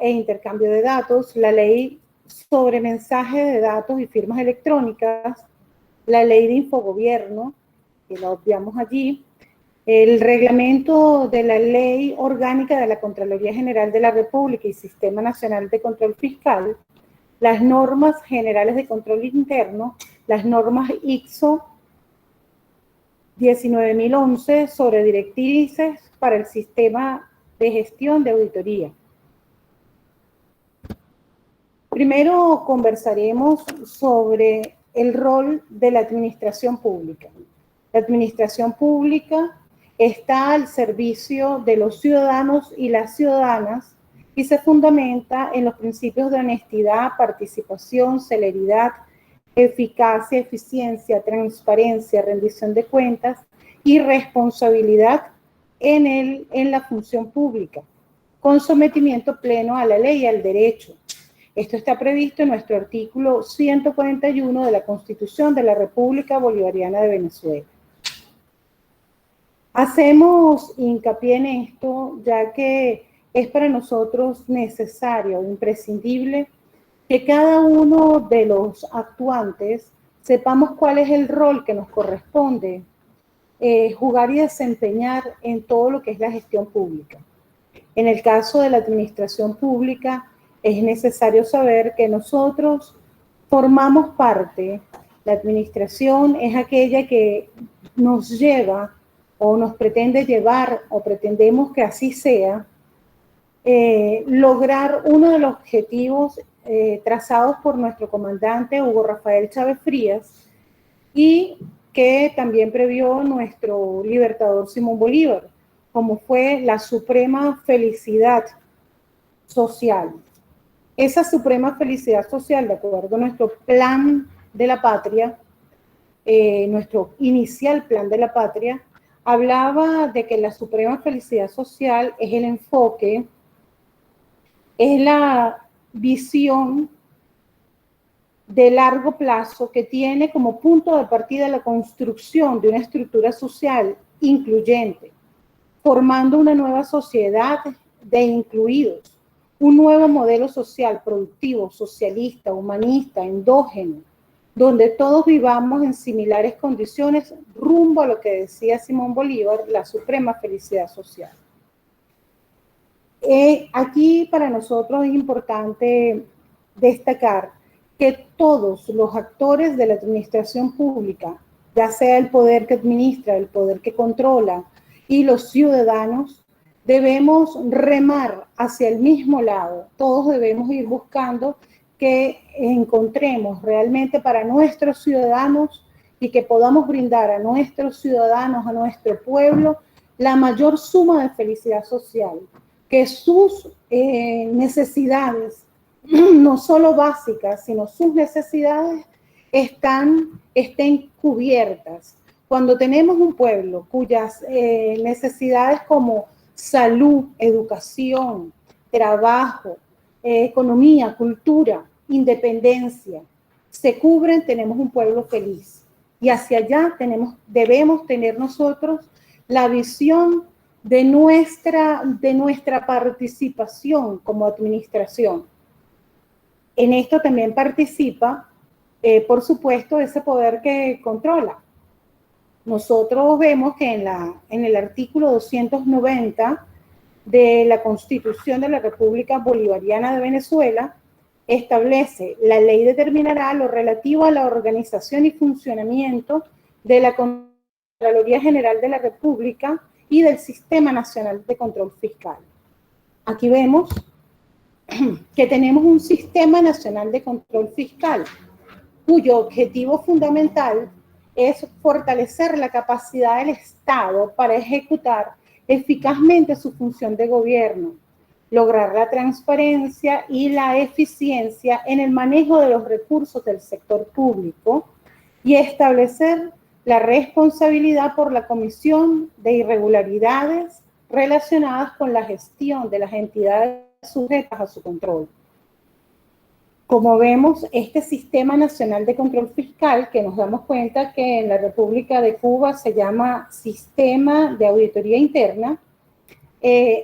e Intercambio de Datos, la Ley sobre Mensaje de Datos y Firmas Electrónicas, la Ley de Infogobierno, que la obviamos allí, el reglamento de la Ley Orgánica de la Contraloría General de la República y Sistema Nacional de Control Fiscal, las normas generales de control interno, las normas ISO 19011 sobre directrices para el sistema de gestión de auditoría. Primero conversaremos sobre el rol de la administración pública. La administración pública está al servicio de los ciudadanos y las ciudadanas y se fundamenta en los principios de honestidad, participación, celeridad, eficacia, eficiencia, transparencia, rendición de cuentas y responsabilidad en la función pública, con sometimiento pleno a la ley y al derecho. Esto está previsto en nuestro artículo 141 de la Constitución de la República Bolivariana de Venezuela. Hacemos hincapié en esto, ya que es para nosotros necesario, imprescindible, que cada uno de los actuantes sepamos cuál es el rol que nos corresponde jugar y desempeñar en todo lo que es la gestión pública. En el caso de la administración pública, es necesario saber que nosotros formamos parte. La administración es aquella que nos lleva o nos pretende llevar, o pretendemos que así sea, lograr uno de los objetivos trazados por nuestro comandante Hugo Rafael Chávez Frías y que también previó nuestro libertador Simón Bolívar, como fue la suprema felicidad social. Esa suprema felicidad social, de acuerdo a nuestro plan de la patria, nuestro inicial plan de la patria, hablaba de que la suprema felicidad social es el enfoque, es la visión de largo plazo que tiene como punto de partida la construcción de una estructura social incluyente, formando una nueva sociedad de incluidos, un nuevo modelo social productivo, socialista, humanista, endógeno, donde todos vivamos en similares condiciones rumbo a lo que decía Simón Bolívar, la suprema felicidad social. Aquí para nosotros es importante destacar que todos los actores de la administración pública, ya sea el poder que administra, el poder que controla y los ciudadanos, debemos remar hacia el mismo lado. Todos debemos ir buscando que encontremos realmente para nuestros ciudadanos y que podamos brindar a nuestros ciudadanos, a nuestro pueblo, la mayor suma de felicidad social, que sus necesidades, no solo básicas, sino sus necesidades estén cubiertas. Cuando tenemos un pueblo cuyas necesidades como salud, educación, trabajo, economía, cultura, independencia se cubren, tenemos un pueblo feliz. Y hacia allá debemos tener nosotros la visión de nuestra participación como administración. En esto también participa, por supuesto, ese poder que controla. Nosotros vemos que en el artículo 290 de la Constitución de la República Bolivariana de Venezuela establece: la ley determinará lo relativo a la organización y funcionamiento de la Contraloría General de la República y del Sistema Nacional de Control Fiscal. Aquí vemos que tenemos un Sistema Nacional de Control Fiscal, cuyo objetivo fundamental es fortalecer la capacidad del Estado para ejecutar eficazmente su función de gobierno, lograr la transparencia y la eficiencia en el manejo de los recursos del sector público y establecer la responsabilidad por la comisión de irregularidades relacionadas con la gestión de las entidades sujetas a su control. Como vemos, este Sistema Nacional de Control Fiscal, que nos damos cuenta que en la República de Cuba se llama Sistema de Auditoría Interna,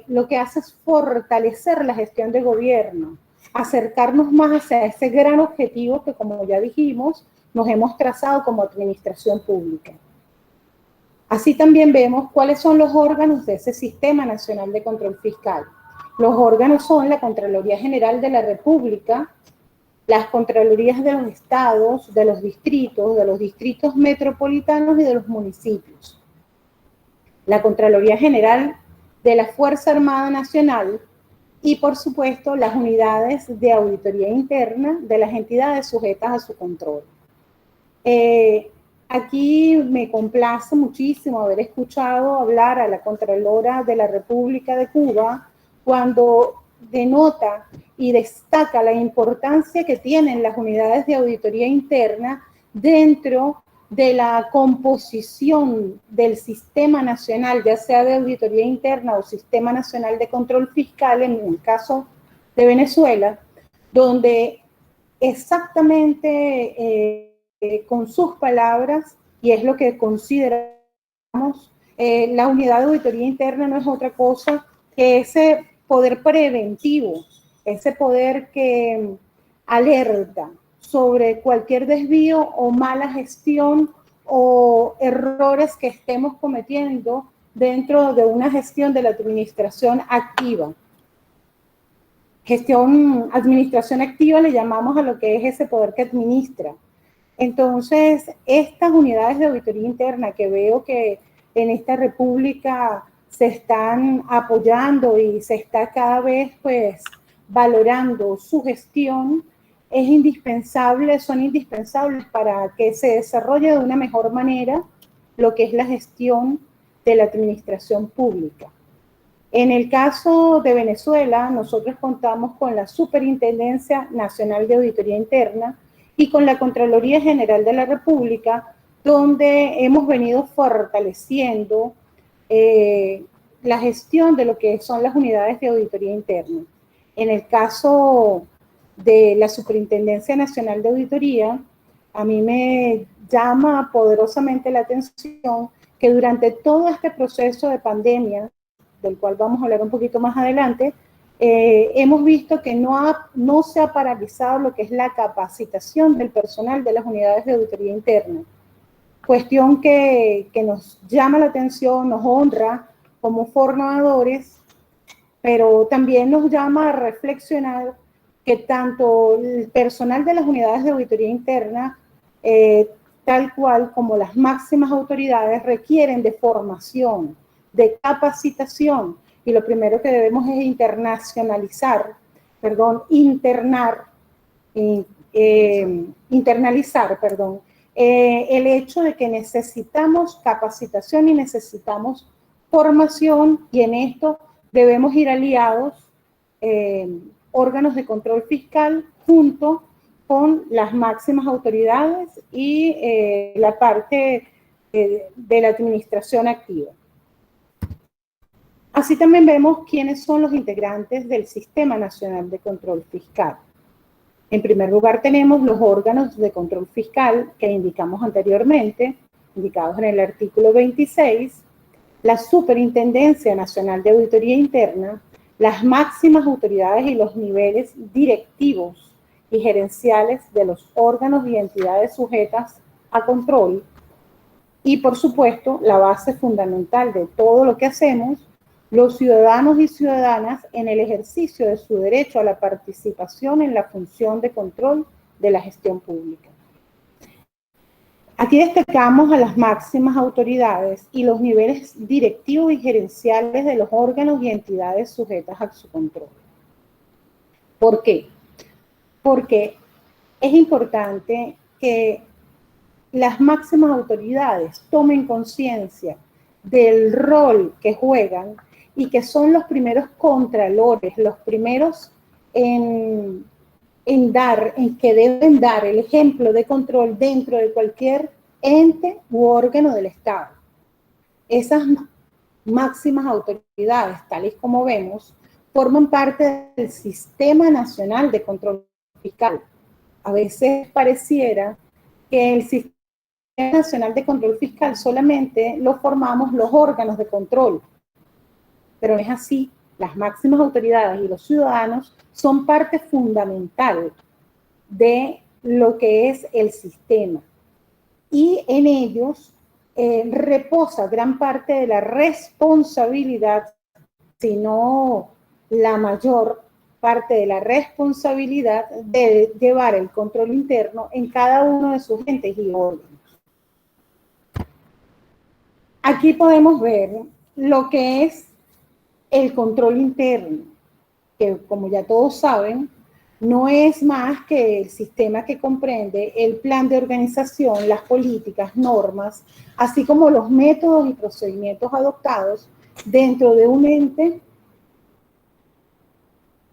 lo que hace es fortalecer la gestión de gobierno, acercarnos más hacia ese gran objetivo que, como ya dijimos, nos hemos trazado como administración pública. Así también vemos cuáles son los órganos de ese Sistema Nacional de Control Fiscal. Los órganos son la Contraloría General de la República, las Contralorías de los estados, de los distritos metropolitanos y de los municipios. La Contraloría General de la Fuerza Armada Nacional y, por supuesto, las unidades de auditoría interna de las entidades sujetas a su control. Aquí me complace muchísimo haber escuchado hablar a la Contralora de la República de Cuba cuando denota y destaca la importancia que tienen las unidades de auditoría interna dentro de la composición del sistema nacional, ya sea de auditoría interna o sistema nacional de control fiscal, en el caso de Venezuela, donde exactamente con sus palabras, y es lo que consideramos, la unidad de auditoría interna no es otra cosa que ese poder preventivo, ese poder que alerta sobre cualquier desvío o mala gestión o errores que estemos cometiendo dentro de una gestión de la administración activa. Administración activa le llamamos a lo que es ese poder que administra. Entonces, estas unidades de auditoría interna que veo que en esta república se están apoyando y se está cada vez pues valorando su gestión, son indispensables para que se desarrolle de una mejor manera lo que es la gestión de la administración pública. En el caso de Venezuela, nosotros contamos con la Superintendencia Nacional de Auditoría Interna y con la Contraloría General de la República, donde hemos venido fortaleciendo la gestión de lo que son las unidades de auditoría interna. En el caso de la Superintendencia Nacional de Auditoría, a mí me llama poderosamente la atención que durante todo este proceso de pandemia, del cual vamos a hablar un poquito más adelante, hemos visto que no se ha paralizado lo que es la capacitación del personal de las unidades de auditoría interna. Cuestión que nos llama la atención, nos honra como formadores, pero también nos llama a reflexionar que tanto el personal de las unidades de auditoría interna, tal cual como las máximas autoridades, requieren de formación, de capacitación, y lo primero que debemos es internalizar el hecho de que necesitamos capacitación y necesitamos formación, y en esto debemos ir aliados órganos de control fiscal junto con las máximas autoridades y la parte de la administración activa. Así también vemos quiénes son los integrantes del Sistema Nacional de Control Fiscal. En primer lugar tenemos los órganos de control fiscal que indicamos anteriormente, indicados en el artículo 26, la Superintendencia Nacional de Auditoría Interna, las máximas autoridades y los niveles directivos y gerenciales de los órganos y entidades sujetas a control, y por supuesto la base fundamental de todo lo que hacemos, los ciudadanos y ciudadanas en el ejercicio de su derecho a la participación en la función de control de la gestión pública. Aquí destacamos a las máximas autoridades y los niveles directivos y gerenciales de los órganos y entidades sujetas a su control. ¿Por qué? Porque es importante que las máximas autoridades tomen conciencia del rol que juegan y que son los primeros contralores, los primeros en que deben dar el ejemplo de control dentro de cualquier ente u órgano del Estado. Esas máximas autoridades, tales como vemos, forman parte del Sistema Nacional de Control Fiscal. A veces pareciera que el Sistema Nacional de Control Fiscal solamente lo formamos los órganos de control, pero no es así. Las máximas autoridades y los ciudadanos son parte fundamental de lo que es el sistema. Y en ellos reposa gran parte de la responsabilidad, si no la mayor parte de la responsabilidad de llevar el control interno en cada uno de sus entes y órganos. Aquí podemos ver lo que es el control interno, que como ya todos saben, no es más que el sistema que comprende el plan de organización, las políticas, normas, así como los métodos y procedimientos adoptados dentro de un ente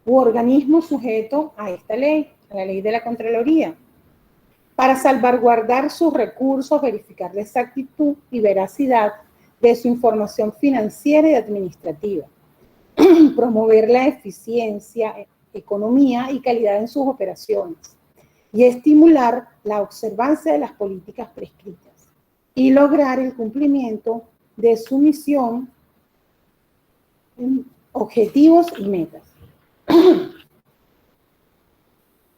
u organismo sujeto a esta ley, a la ley de la Contraloría, para salvaguardar sus recursos, verificar la exactitud y veracidad de su información financiera y administrativa, promover la eficiencia, economía y calidad en sus operaciones, y estimular la observancia de las políticas prescritas, y lograr el cumplimiento de su misión, objetivos y metas.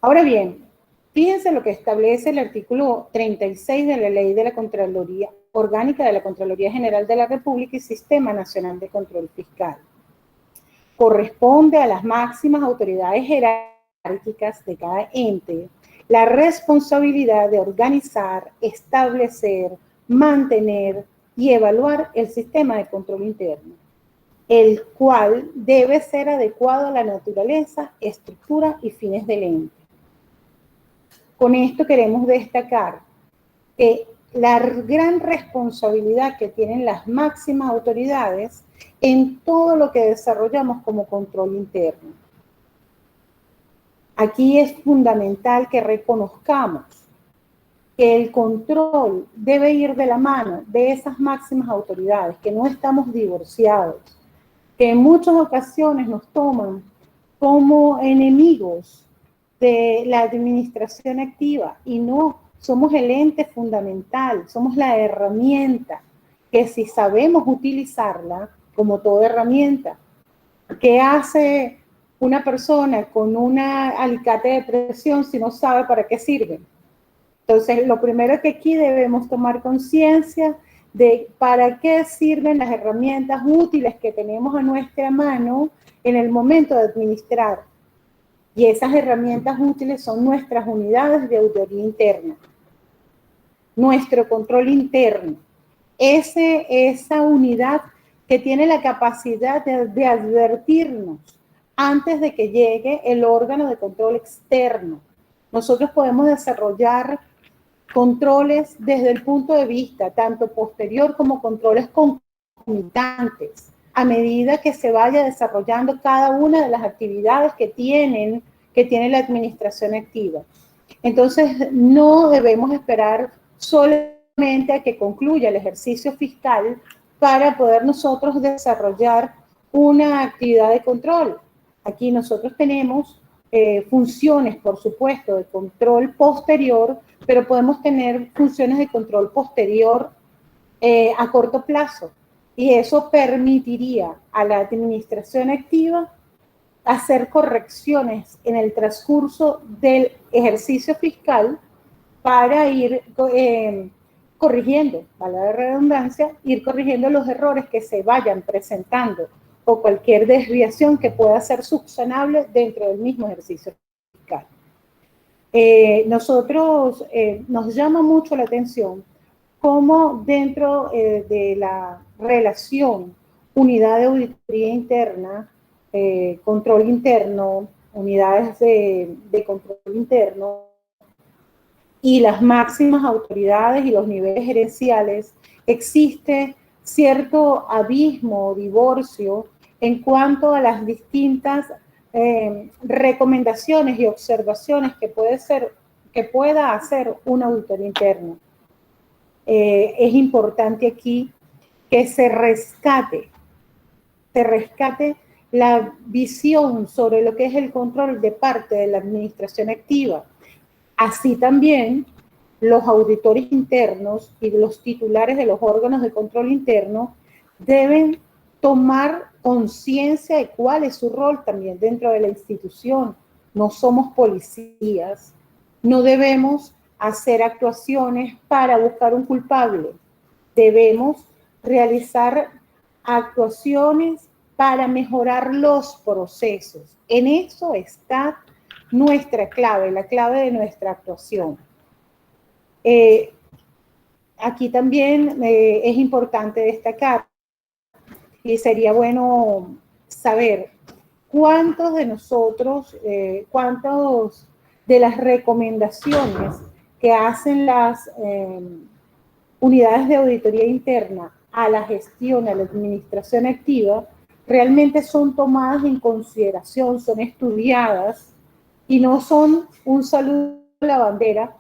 Ahora bien, fíjense lo que establece el artículo 36 de la Ley de la Contraloría Orgánica de la Contraloría General de la República y Sistema Nacional de Control Fiscal. Corresponde a las máximas autoridades jerárquicas de cada ente la responsabilidad de organizar, establecer, mantener y evaluar el sistema de control interno, el cual debe ser adecuado a la naturaleza, estructura y fines del ente. Con esto queremos destacar que la gran responsabilidad que tienen las máximas autoridades en todo lo que desarrollamos como control interno. Aquí es fundamental que reconozcamos que el control debe ir de la mano de esas máximas autoridades, que no estamos divorciados, que en muchas ocasiones nos toman como enemigos de la administración activa, y no, somos el ente fundamental, somos la herramienta, que si sabemos utilizarla, como toda herramienta, ¿qué hace una persona con una alicate de presión si no sabe para qué sirve? Entonces, lo primero es que aquí debemos tomar conciencia de para qué sirven las herramientas útiles que tenemos a nuestra mano en el momento de administrar. Y esas herramientas útiles son nuestras unidades de auditoría interna, nuestro control interno, esa unidad que tiene la capacidad de advertirnos antes de que llegue el órgano de control externo. Nosotros podemos desarrollar controles desde el punto de vista tanto posterior como controles concomitantes, a medida que se vaya desarrollando cada una de las actividades que tiene la administración activa. Entonces, no debemos esperar solamente a que concluya el ejercicio fiscal para poder nosotros desarrollar una actividad de control. Aquí nosotros tenemos funciones, por supuesto, de control posterior, pero podemos tener funciones de control posterior a corto plazo. Y eso permitiría a la administración activa hacer correcciones en el transcurso del ejercicio fiscal para ir corrigiendo, vale la redundancia, ir corrigiendo los errores que se vayan presentando o cualquier desviación que pueda ser subsanable dentro del mismo ejercicio fiscal. Nos llama mucho la atención cómo dentro de la relación unidad de auditoría interna, control interno, unidades de control interno y las máximas autoridades y los niveles gerenciales, existe cierto abismo o divorcio en cuanto a las distintas recomendaciones y observaciones que pueda hacer un auditor interno. Es importante aquí que se rescate la visión sobre lo que es el control de parte de la administración activa. Así también los auditores internos y los titulares de los órganos de control interno deben tomar conciencia de cuál es su rol también dentro de la institución. No somos policías, no debemos hacer actuaciones para buscar un culpable. Debemos realizar actuaciones para mejorar los procesos. En eso está nuestra clave, la clave de nuestra actuación. Aquí también es importante destacar y sería bueno saber cuántos de nosotros, cuántos de las recomendaciones que hacen las unidades de auditoría interna a la gestión, a la administración activa, realmente son tomadas en consideración, son estudiadas y no son un saludo a la bandera,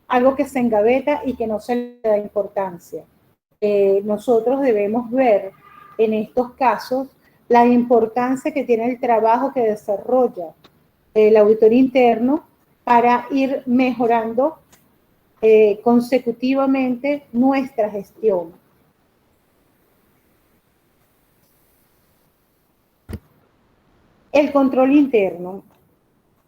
algo que se engaveta y que no se le da importancia. Nosotros debemos ver en estos casos la importancia que tiene el trabajo que desarrolla el auditor interno para ir mejorando consecutivamente nuestra gestión. El control interno,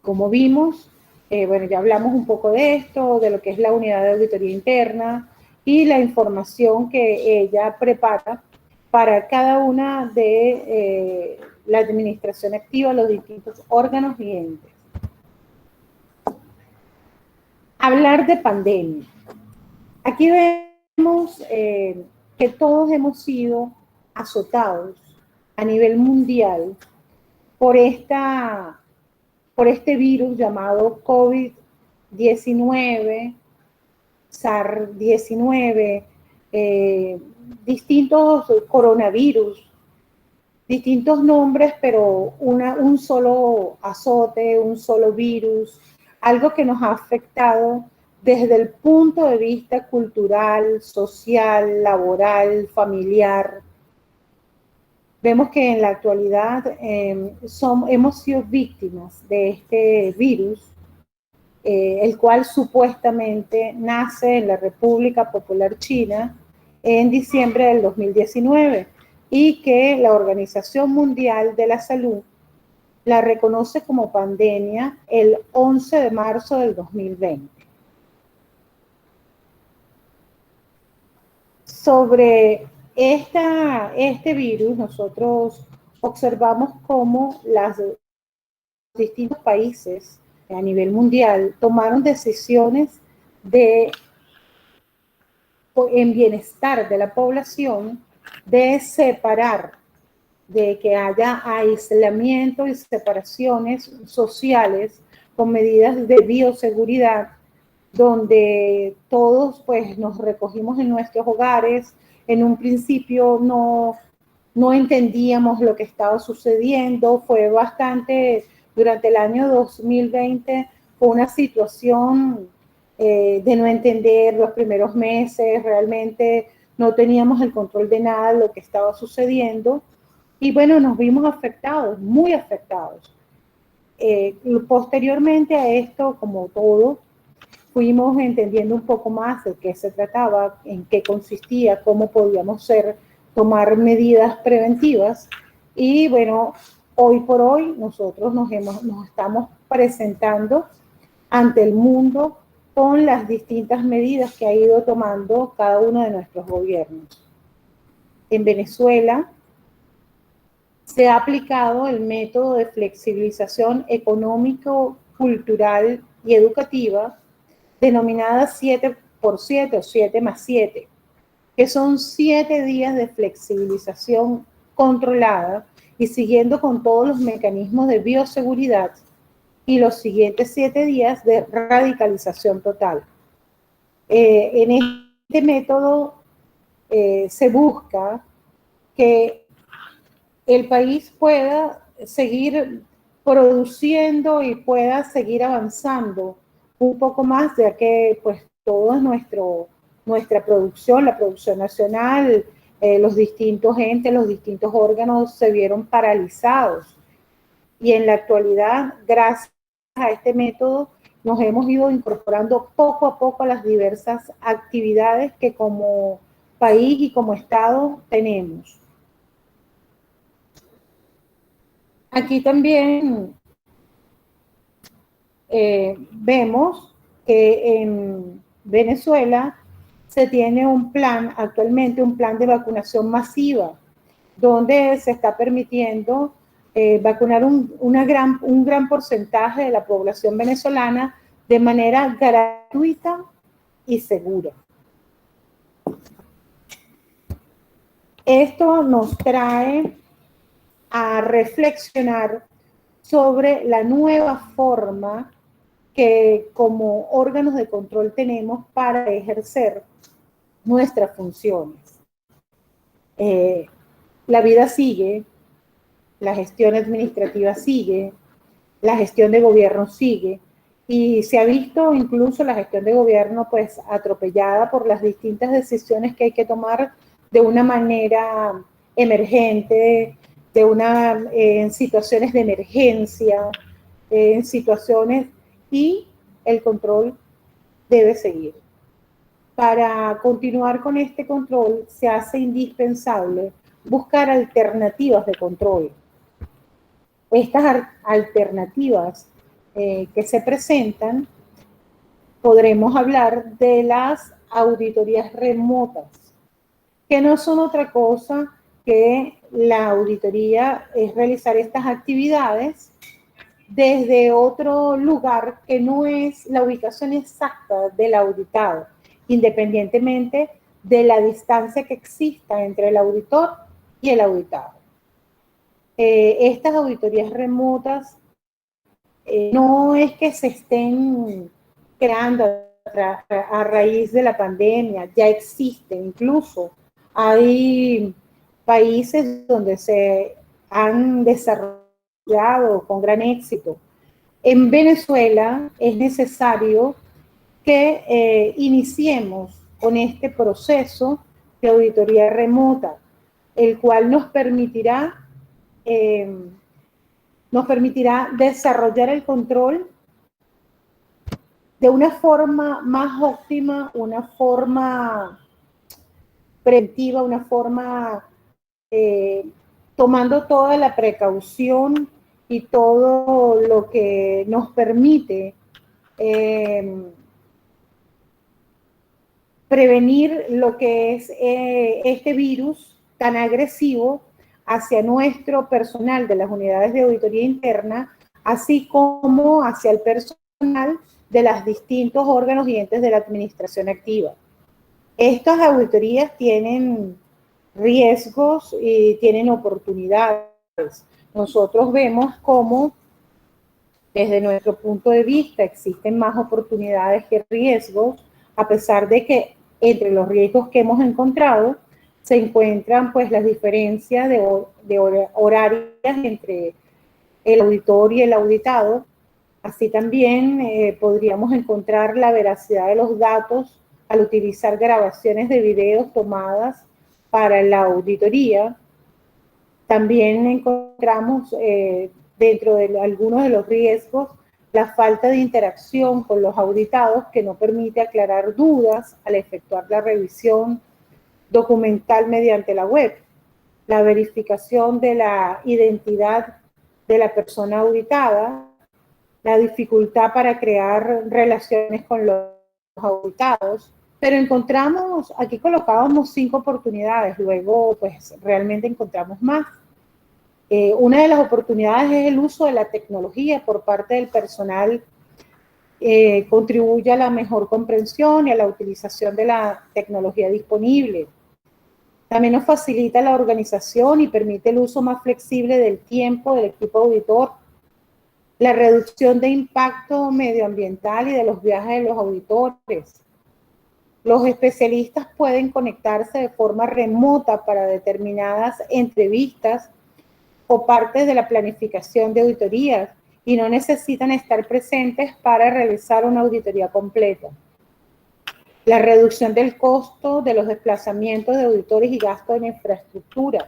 como vimos, bueno, ya hablamos un poco de esto, de lo que es la unidad de auditoría interna y la información que ella prepara para cada una de la administración activa, los distintos órganos y entes. Hablar de pandemia. Aquí vemos que todos hemos sido azotados a nivel mundial por este virus llamado COVID-19, SARS-19, distintos coronavirus, distintos nombres, pero un solo azote, un solo virus, algo que nos ha afectado desde el punto de vista cultural, social, laboral, familiar. Vemos que en la actualidad hemos sido víctimas de este virus, el cual supuestamente nace en la República Popular China en diciembre del 2019 y que la Organización Mundial de la Salud la reconoce como pandemia el 11 de marzo del 2020. Sobre este virus, nosotros observamos cómo los distintos países a nivel mundial tomaron decisiones en bienestar de la población, de separar, de que haya aislamiento y separaciones sociales con medidas de bioseguridad, donde todos pues nos recogimos en nuestros hogares. En un principio no entendíamos lo que estaba sucediendo, fue bastante, durante el año 2020 fue una situación de no entender los primeros meses, realmente no teníamos el control de nada de lo que estaba sucediendo y bueno, nos vimos afectados, muy afectados. posteriormente a esto, como todo, fuimos entendiendo un poco más de qué se trataba, en qué consistía, cómo podíamos tomar medidas preventivas. Y bueno, hoy por hoy nosotros nos estamos presentando ante el mundo con las distintas medidas que ha ido tomando cada uno de nuestros gobiernos. En Venezuela se ha aplicado el método de flexibilización económico, cultural y educativa, denominada 7x7 o 7+7, que son 7 días de flexibilización controlada y siguiendo con todos los mecanismos de bioseguridad, y los siguientes 7 días de radicalización total. En este método se busca que el país pueda seguir produciendo y pueda seguir avanzando un poco más, ya que pues toda nuestra producción, la producción nacional, los distintos entes, los distintos órganos se vieron paralizados. Y en la actualidad, gracias a este método, nos hemos ido incorporando poco a poco a las diversas actividades que como país y como Estado tenemos. Aquí también vemos que en Venezuela se tiene un plan, actualmente un plan de vacunación masiva, donde se está permitiendo vacunar un gran porcentaje de la población venezolana de manera gratuita y segura. Esto nos trae a reflexionar sobre la nueva forma que como órganos de control tenemos para ejercer nuestras funciones. La vida sigue, la gestión administrativa sigue, la gestión de gobierno sigue, y se ha visto incluso la gestión de gobierno pues atropellada por las distintas decisiones que hay que tomar de una manera emergente, en situaciones de emergencia, en situaciones, y el control debe seguir. Para continuar con este control se hace indispensable buscar alternativas de control. Estas alternativas que se presentan, podremos hablar de las auditorías remotas, que no son otra cosa que la auditoría es realizar estas actividades desde otro lugar que no es la ubicación exacta del auditado, independientemente de la distancia que exista entre el auditor y el auditado. Estas auditorías remotas no es que se estén creando a raíz de la pandemia, ya existen. Incluso hay países donde se han desarrollado con gran éxito. En Venezuela es necesario que iniciemos con este proceso de auditoría remota, el cual nos permitirá desarrollar el control de una forma más óptima, una forma preventiva, una forma tomando toda la precaución y todo lo que nos permite prevenir lo que es este virus tan agresivo hacia nuestro personal de las unidades de auditoría interna, así como hacia el personal de los distintos órganos y entes de la administración activa. Estas auditorías tienen riesgos y tienen oportunidades. Nosotros vemos cómo, desde nuestro punto de vista, existen más oportunidades que riesgos, a pesar de que entre los riesgos que hemos encontrado se encuentran pues las diferencias de horarias entre el auditor y el auditado. Así también podríamos encontrar la veracidad de los datos al utilizar grabaciones de videos tomadas para la auditoría. También encontramos dentro de algunos de los riesgos, la falta de interacción con los auditados que no permite aclarar dudas al efectuar la revisión documental mediante la web, la verificación de la identidad de la persona auditada, la dificultad para crear relaciones con los auditados, pero encontramos, aquí colocábamos 5 oportunidades, luego pues realmente encontramos más. Una de las oportunidades es el uso de la tecnología por parte del personal, contribuye a la mejor comprensión y a la utilización de la tecnología disponible. También nos facilita la organización y permite el uso más flexible del tiempo del equipo auditor, la reducción de impacto medioambiental y de los viajes de los auditores. Los especialistas pueden conectarse de forma remota para determinadas entrevistas o partes de la planificación de auditorías y no necesitan estar presentes para realizar una auditoría completa. La reducción del costo de los desplazamientos de auditores y gastos en infraestructura.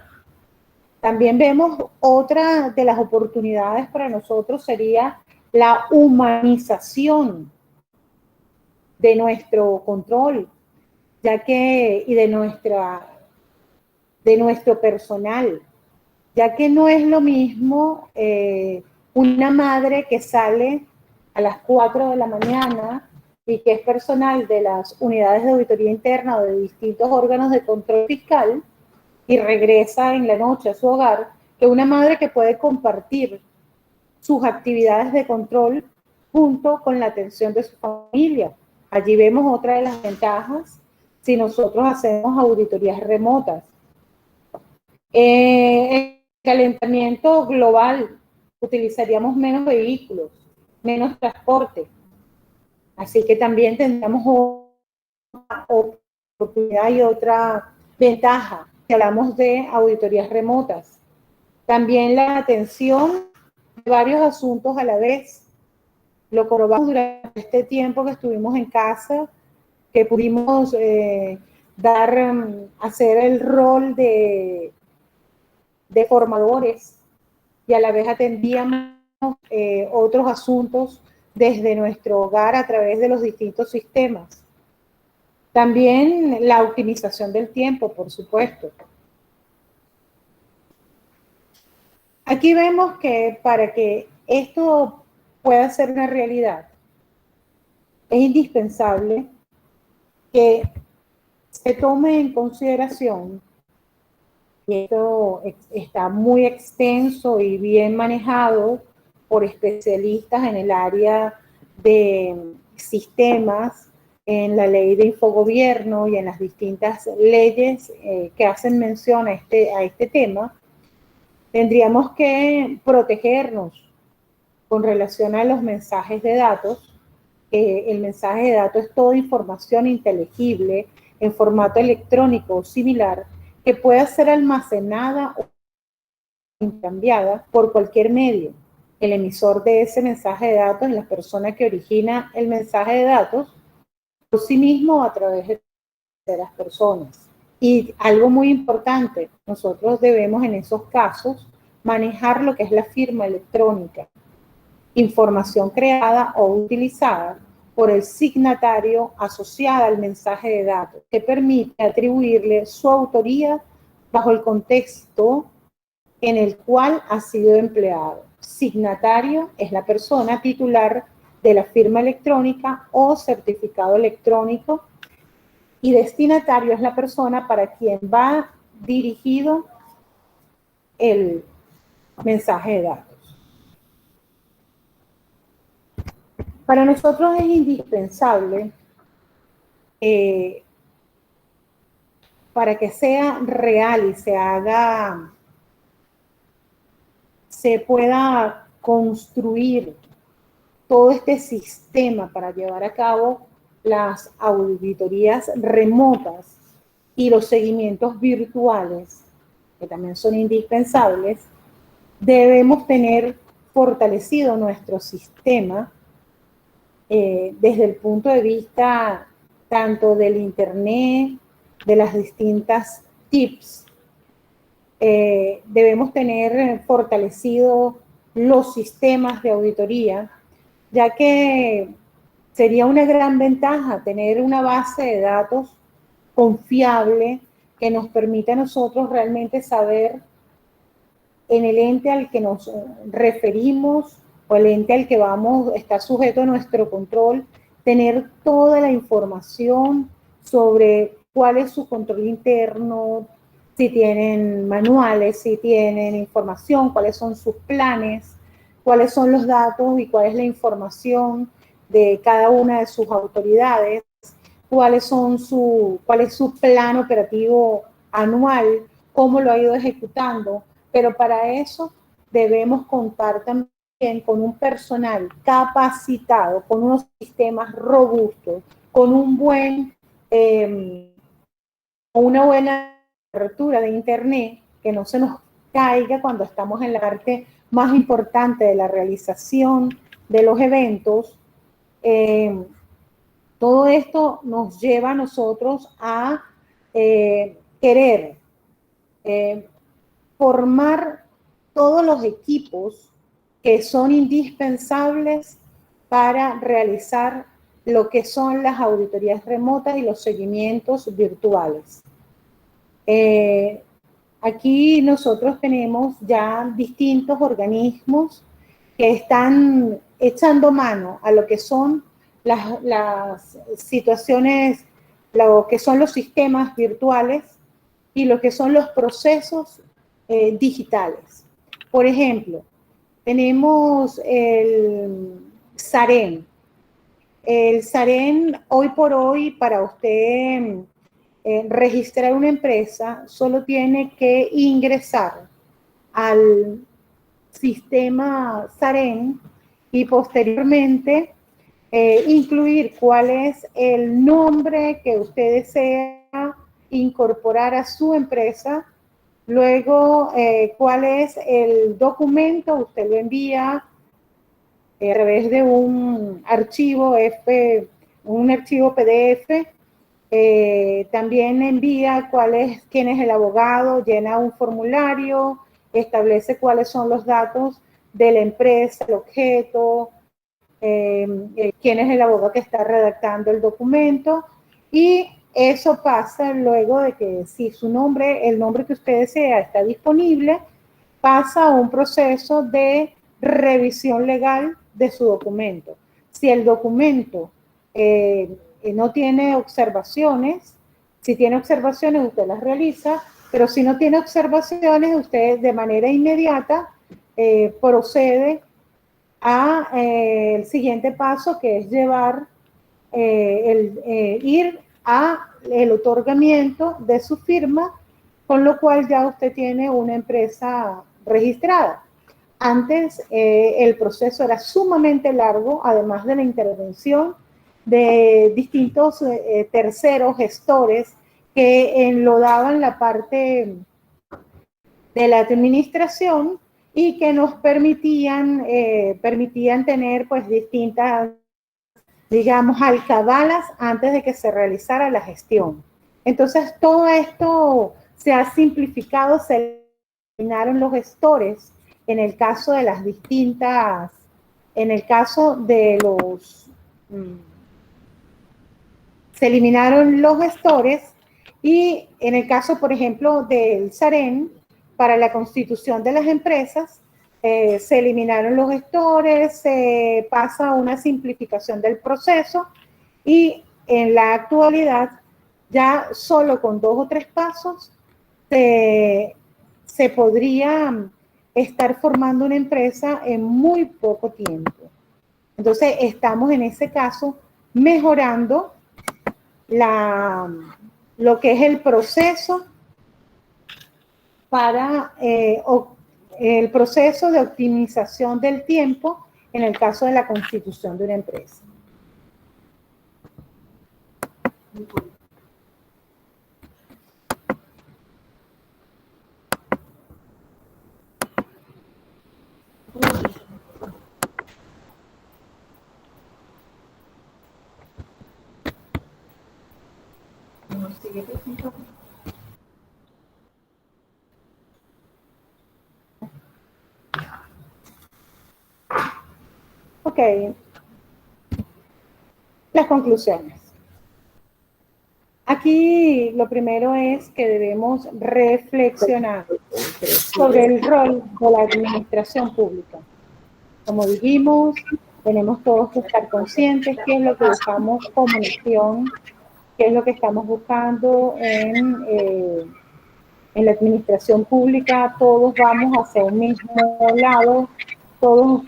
También vemos otra de las oportunidades para nosotros sería la humanización de nuestro control, ya que, y de nuestro personal, ya que no es lo mismo una madre que sale a las 4 de la mañana y que es personal de las unidades de auditoría interna o de distintos órganos de control fiscal y regresa en la noche a su hogar, que una madre que puede compartir sus actividades de control junto con la atención de su familia. Allí vemos otra de las ventajas si nosotros hacemos auditorías remotas. El calentamiento global, utilizaríamos menos vehículos, menos transporte. Así que también tendríamos otra oportunidad y otra ventaja si hablamos de auditorías remotas. También la atención de varios asuntos a la vez. Lo comprobamos durante este tiempo que estuvimos en casa, que pudimos hacer el rol de formadores y a la vez atendíamos otros asuntos desde nuestro hogar a través de los distintos sistemas. También la optimización del tiempo, por supuesto. Aquí vemos que para que esto pueda ser una realidad, es indispensable que se tome en consideración, y esto está muy extenso y bien manejado por especialistas en el área de sistemas, en la ley de infogobierno y en las distintas leyes que hacen mención a este tema. Tendríamos que protegernos con relación a los mensajes de datos. El mensaje de datos es toda información inteligible en formato electrónico o similar que pueda ser almacenada o intercambiada por cualquier medio. El emisor de ese mensaje de datos es la persona que origina el mensaje de datos por sí mismo o a través de terceras personas. Y algo muy importante, nosotros debemos en esos casos manejar lo que es la firma electrónica, información creada o utilizada por el signatario asociada al mensaje de datos, que permite atribuirle su autoría bajo el contexto en el cual ha sido empleado. Signatario es la persona titular de la firma electrónica o certificado electrónico y destinatario es la persona para quien va dirigido el mensaje de datos. Para nosotros es indispensable para que sea real y se pueda construir todo este sistema para llevar a cabo las auditorías remotas y los seguimientos virtuales, que también son indispensables, debemos tener fortalecido nuestro sistema desde el punto de vista tanto del Internet, de las distintas TIPS. Debemos tener fortalecido los sistemas de auditoría, ya que sería una gran ventaja tener una base de datos confiable que nos permita a nosotros realmente saber en el ente al que nos referimos o el ente al que vamos, está sujeto a nuestro control, tener toda la información sobre cuál es su control interno, si tienen manuales, si tienen información, cuáles son sus planes, cuáles son los datos y cuál es la información de cada una de sus autoridades, cuál es su plan operativo anual, cómo lo ha ido ejecutando, pero para eso debemos contar también con un personal capacitado, con unos sistemas robustos, con una buena cobertura de internet, que no se nos caiga cuando estamos en la parte más importante de la realización de los eventos. Todo esto nos lleva a nosotros a querer formar todos los equipos que son indispensables para realizar lo que son las auditorías remotas y los seguimientos virtuales. Aquí nosotros tenemos ya distintos organismos que están echando mano a lo que son las situaciones, lo que son los sistemas virtuales y lo que son los procesos digitales. Por ejemplo, tenemos el SAREN. El SAREN, hoy por hoy, para usted registrar una empresa, solo tiene que ingresar al sistema SAREN y posteriormente incluir cuál es el nombre que usted desea incorporar a su empresa, luego cuál es el documento, usted lo envía a través de un archivo PDF, también envía quién es el abogado, llena un formulario, establece cuáles son los datos de la empresa, el objeto, quién es el abogado que está redactando el documento, y eso pasa luego de que si el nombre que usted desea está disponible, pasa a un proceso de revisión legal de su documento. Si el documento no tiene observaciones, si tiene observaciones usted las realiza, pero si no tiene observaciones usted de manera inmediata procede a el siguiente paso, que es ir a el otorgamiento de su firma, con lo cual ya usted tiene una empresa registrada. Antes el proceso era sumamente largo, además de la intervención de distintos terceros gestores que enlodaban la parte de la administración y que nos permitían tener pues distintas, digamos, alcabalas antes de que se realizara la gestión. Entonces todo esto se ha simplificado, se eliminaron los gestores en el caso de las distintas, en el caso de los, se eliminaron los gestores, y en el caso, por ejemplo, del SAREN, para la constitución de las empresas, se eliminaron los gestores, se pasa a una simplificación del proceso, y en la actualidad ya solo con 2 o 3 pasos se podría estar formando una empresa en muy poco tiempo. Entonces estamos en ese caso mejorando lo que es el proceso para el proceso de optimización del tiempo en el caso de la constitución de una empresa. Ok, las conclusiones. Aquí lo primero es que debemos reflexionar sobre el rol de la administración pública. Como dijimos, tenemos todos que estar conscientes qué es lo que buscamos como nación, qué es lo que estamos buscando en la administración pública. Todos vamos hacia un mismo lado, todos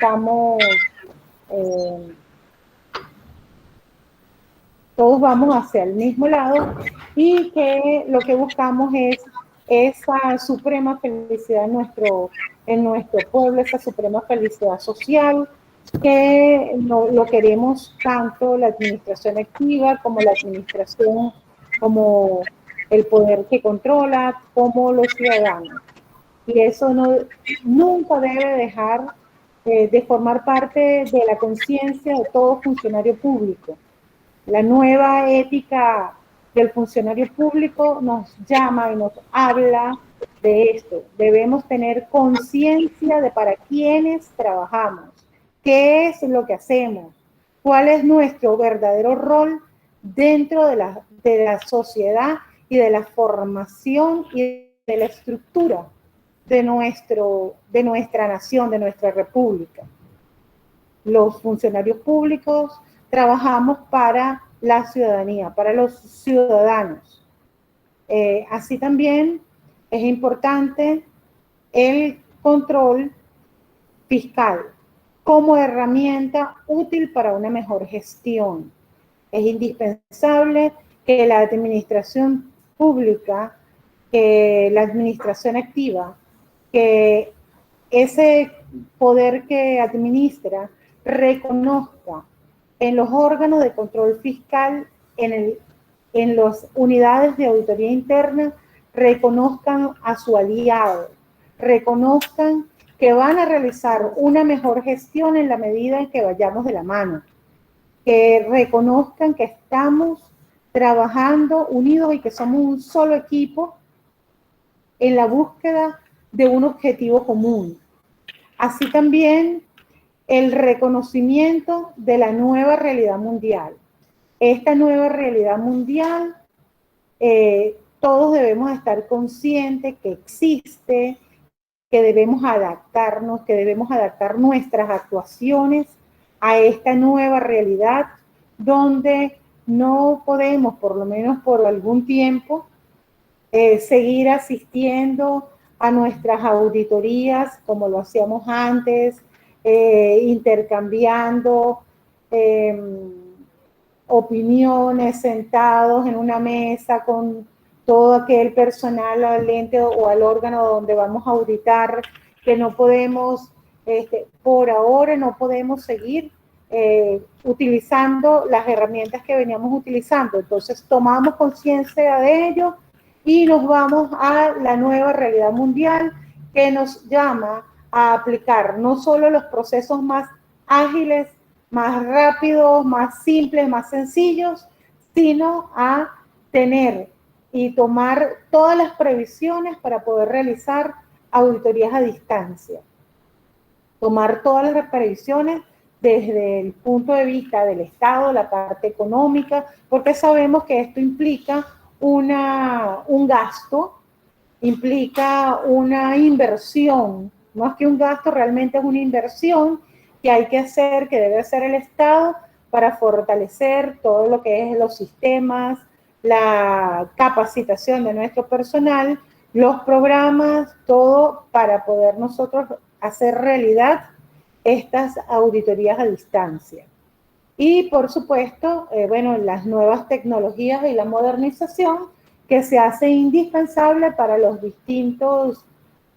todos vamos hacia el mismo lado y que lo que buscamos es esa suprema felicidad en nuestro pueblo, esa suprema felicidad social, que lo queremos tanto la administración activa como la administración, como el poder que controla, como los ciudadanos. Y eso nunca debe dejar de formar parte de la conciencia de todo funcionario público. La nueva ética del funcionario público nos llama y nos habla de esto. Debemos tener conciencia de para quiénes trabajamos, qué es lo que hacemos, cuál es nuestro verdadero rol dentro de la sociedad y de la formación y de la estructura de nuestra nación, de nuestra república. Los funcionarios públicos trabajamos para la ciudadanía, para los ciudadanos. Así también es importante el control fiscal como herramienta útil para una mejor gestión. Es indispensable que la administración pública, que la administración activa, que ese poder que administra reconozca en los órganos de control fiscal, en las unidades de auditoría interna, reconozcan a su aliado, reconozcan que van a realizar una mejor gestión en la medida en que vayamos de la mano, que reconozcan que estamos trabajando unidos y que somos un solo equipo en la búsqueda de un objetivo común. Así también el reconocimiento de la nueva realidad mundial. Esta nueva realidad mundial, todos debemos estar conscientes que existe, que debemos adaptarnos, que debemos adaptar nuestras actuaciones a esta nueva realidad donde no podemos, por lo menos por algún tiempo, seguir asistiendo a nuestras auditorías como lo hacíamos antes, intercambiando opiniones, sentados en una mesa con todo aquel personal al ente o al órgano donde vamos a auditar, que no podemos, por ahora no podemos seguir utilizando las herramientas que veníamos utilizando. Entonces tomamos conciencia de ello y nos vamos a la nueva realidad mundial que nos llama a aplicar no solo los procesos más ágiles, más rápidos, más simples, más sencillos, sino a tener y tomar todas las previsiones para poder realizar auditorías a distancia. Tomar todas las previsiones desde el punto de vista del Estado, la parte económica, porque sabemos que esto implica un gasto, implica una inversión, no es que un gasto, realmente es una inversión que hay que hacer, que debe hacer el Estado para fortalecer todo lo que es los sistemas, la capacitación de nuestro personal, los programas, todo para poder nosotros hacer realidad estas auditorías a distancia. Y por supuesto, las nuevas tecnologías y la modernización que se hace indispensable para los distintos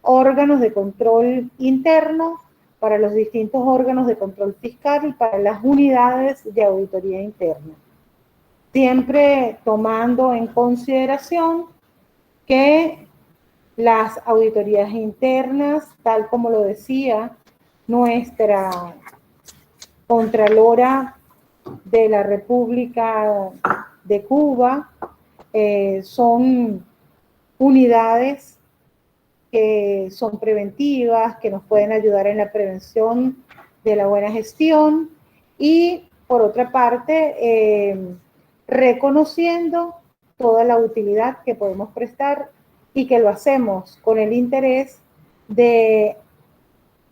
órganos de control interno, para los distintos órganos de control fiscal y para las unidades de auditoría interna. Siempre tomando en consideración que las auditorías internas, tal como lo decía nuestra Contralora de la República de Cuba, son unidades que son preventivas, que nos pueden ayudar en la prevención de la buena gestión y por otra parte, reconociendo toda la utilidad que podemos prestar y que lo hacemos con el interés de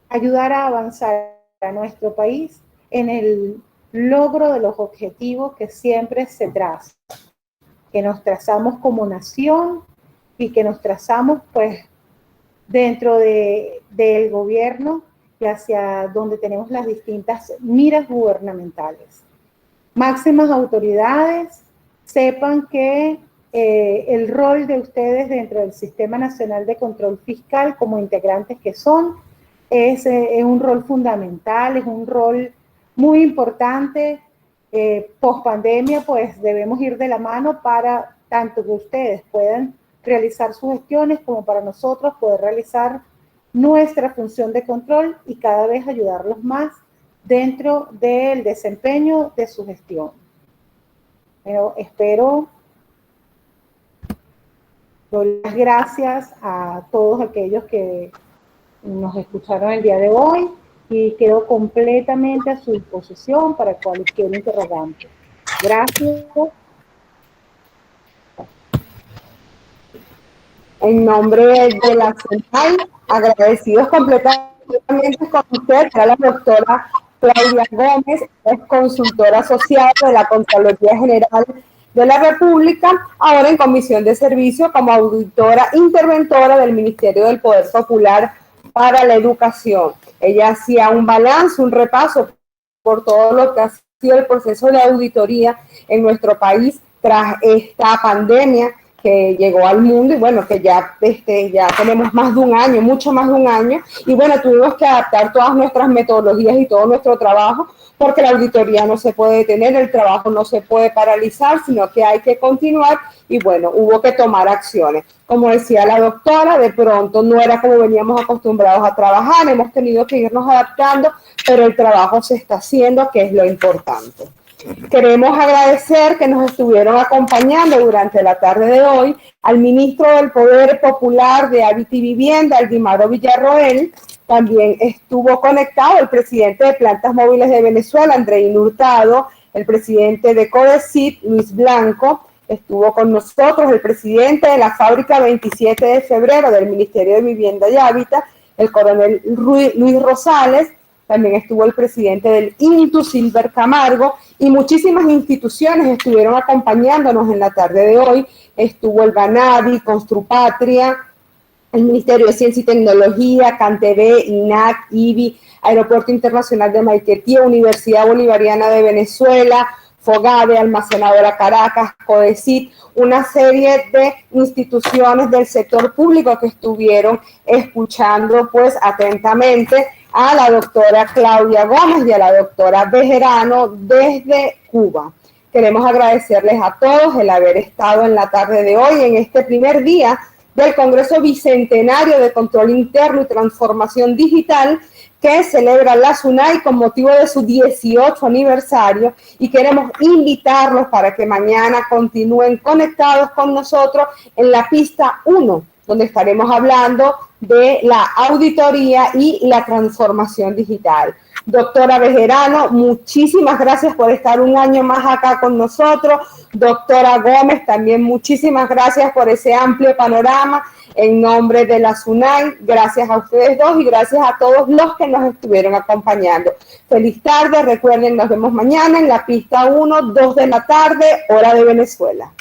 ayudar a avanzar a nuestro país en el logro de los objetivos que siempre se trazan, que nos trazamos como nación y que nos trazamos pues dentro del gobierno y hacia donde tenemos las distintas miras gubernamentales. Máximas autoridades, sepan que el rol de ustedes dentro del Sistema Nacional de Control Fiscal como integrantes que son, es un rol fundamental, es un rol muy importante. Post pandemia, pues debemos ir de la mano para tanto que ustedes puedan realizar sus gestiones como para nosotros poder realizar nuestra función de control y cada vez ayudarlos más dentro del desempeño de su gestión. Pero espero doy las gracias a todos aquellos que nos escucharon el día de hoy y quedo completamente a su disposición para cualquier interrogante. Gracias. En nombre de la SUNAI, agradecidos completamente con usted, a la doctora Claudia Gómez, es consultora asociada de la Contraloría General de la República, ahora en comisión de servicio como auditora interventora del Ministerio del Poder Popular para la Educación. Ella hacía un balance, un repaso por todo lo que ha sido el proceso de auditoría en nuestro país tras esta pandemia que llegó al mundo y bueno, que ya tenemos más de un año, mucho más de un año, y bueno, tuvimos que adaptar todas nuestras metodologías y todo nuestro trabajo, porque la auditoría no se puede detener, el trabajo no se puede paralizar, sino que hay que continuar, y bueno, hubo que tomar acciones. Como decía la doctora, de pronto no era como veníamos acostumbrados a trabajar, hemos tenido que irnos adaptando, pero el trabajo se está haciendo, que es lo importante. Queremos agradecer que nos estuvieron acompañando durante la tarde de hoy al ministro del Poder Popular de Hábitat y Vivienda, Aldimaro Villarroel. También estuvo conectado el presidente de Plantas Móviles de Venezuela, Andreín Hurtado, el presidente de Codecit, Luis Blanco. Estuvo con nosotros el presidente de la fábrica 27 de febrero del Ministerio de Vivienda y Hábitat, el coronel Luis Rosales. También estuvo el presidente del INTU, Silver Camargo, y muchísimas instituciones estuvieron acompañándonos en la tarde de hoy. Estuvo el Banavi, Construpatria, el Ministerio de Ciencia y Tecnología, CanTV, INAC, IBI, Aeropuerto Internacional de Maiquetía, Universidad Bolivariana de Venezuela, FOGAVE, Almacenadora Caracas, Codecit, una serie de instituciones del sector público que estuvieron escuchando pues atentamente a la doctora Claudia Gómez y a la doctora Bejerano desde Cuba. Queremos agradecerles a todos el haber estado en la tarde de hoy, en este primer día del Congreso Bicentenario de Control Interno y Transformación Digital que celebra la SUNAI con motivo de su 18 aniversario, y queremos invitarlos para que mañana continúen conectados con nosotros en la pista 1, donde estaremos hablando de la auditoría y la transformación digital. Doctora Bejerano, muchísimas gracias por estar un año más acá con nosotros. Doctora Gómez, también muchísimas gracias por ese amplio panorama. En nombre de la SUNAI, gracias a ustedes dos y gracias a todos los que nos estuvieron acompañando. Feliz tarde, recuerden, nos vemos mañana en la pista 1, 2 de la tarde, hora de Venezuela.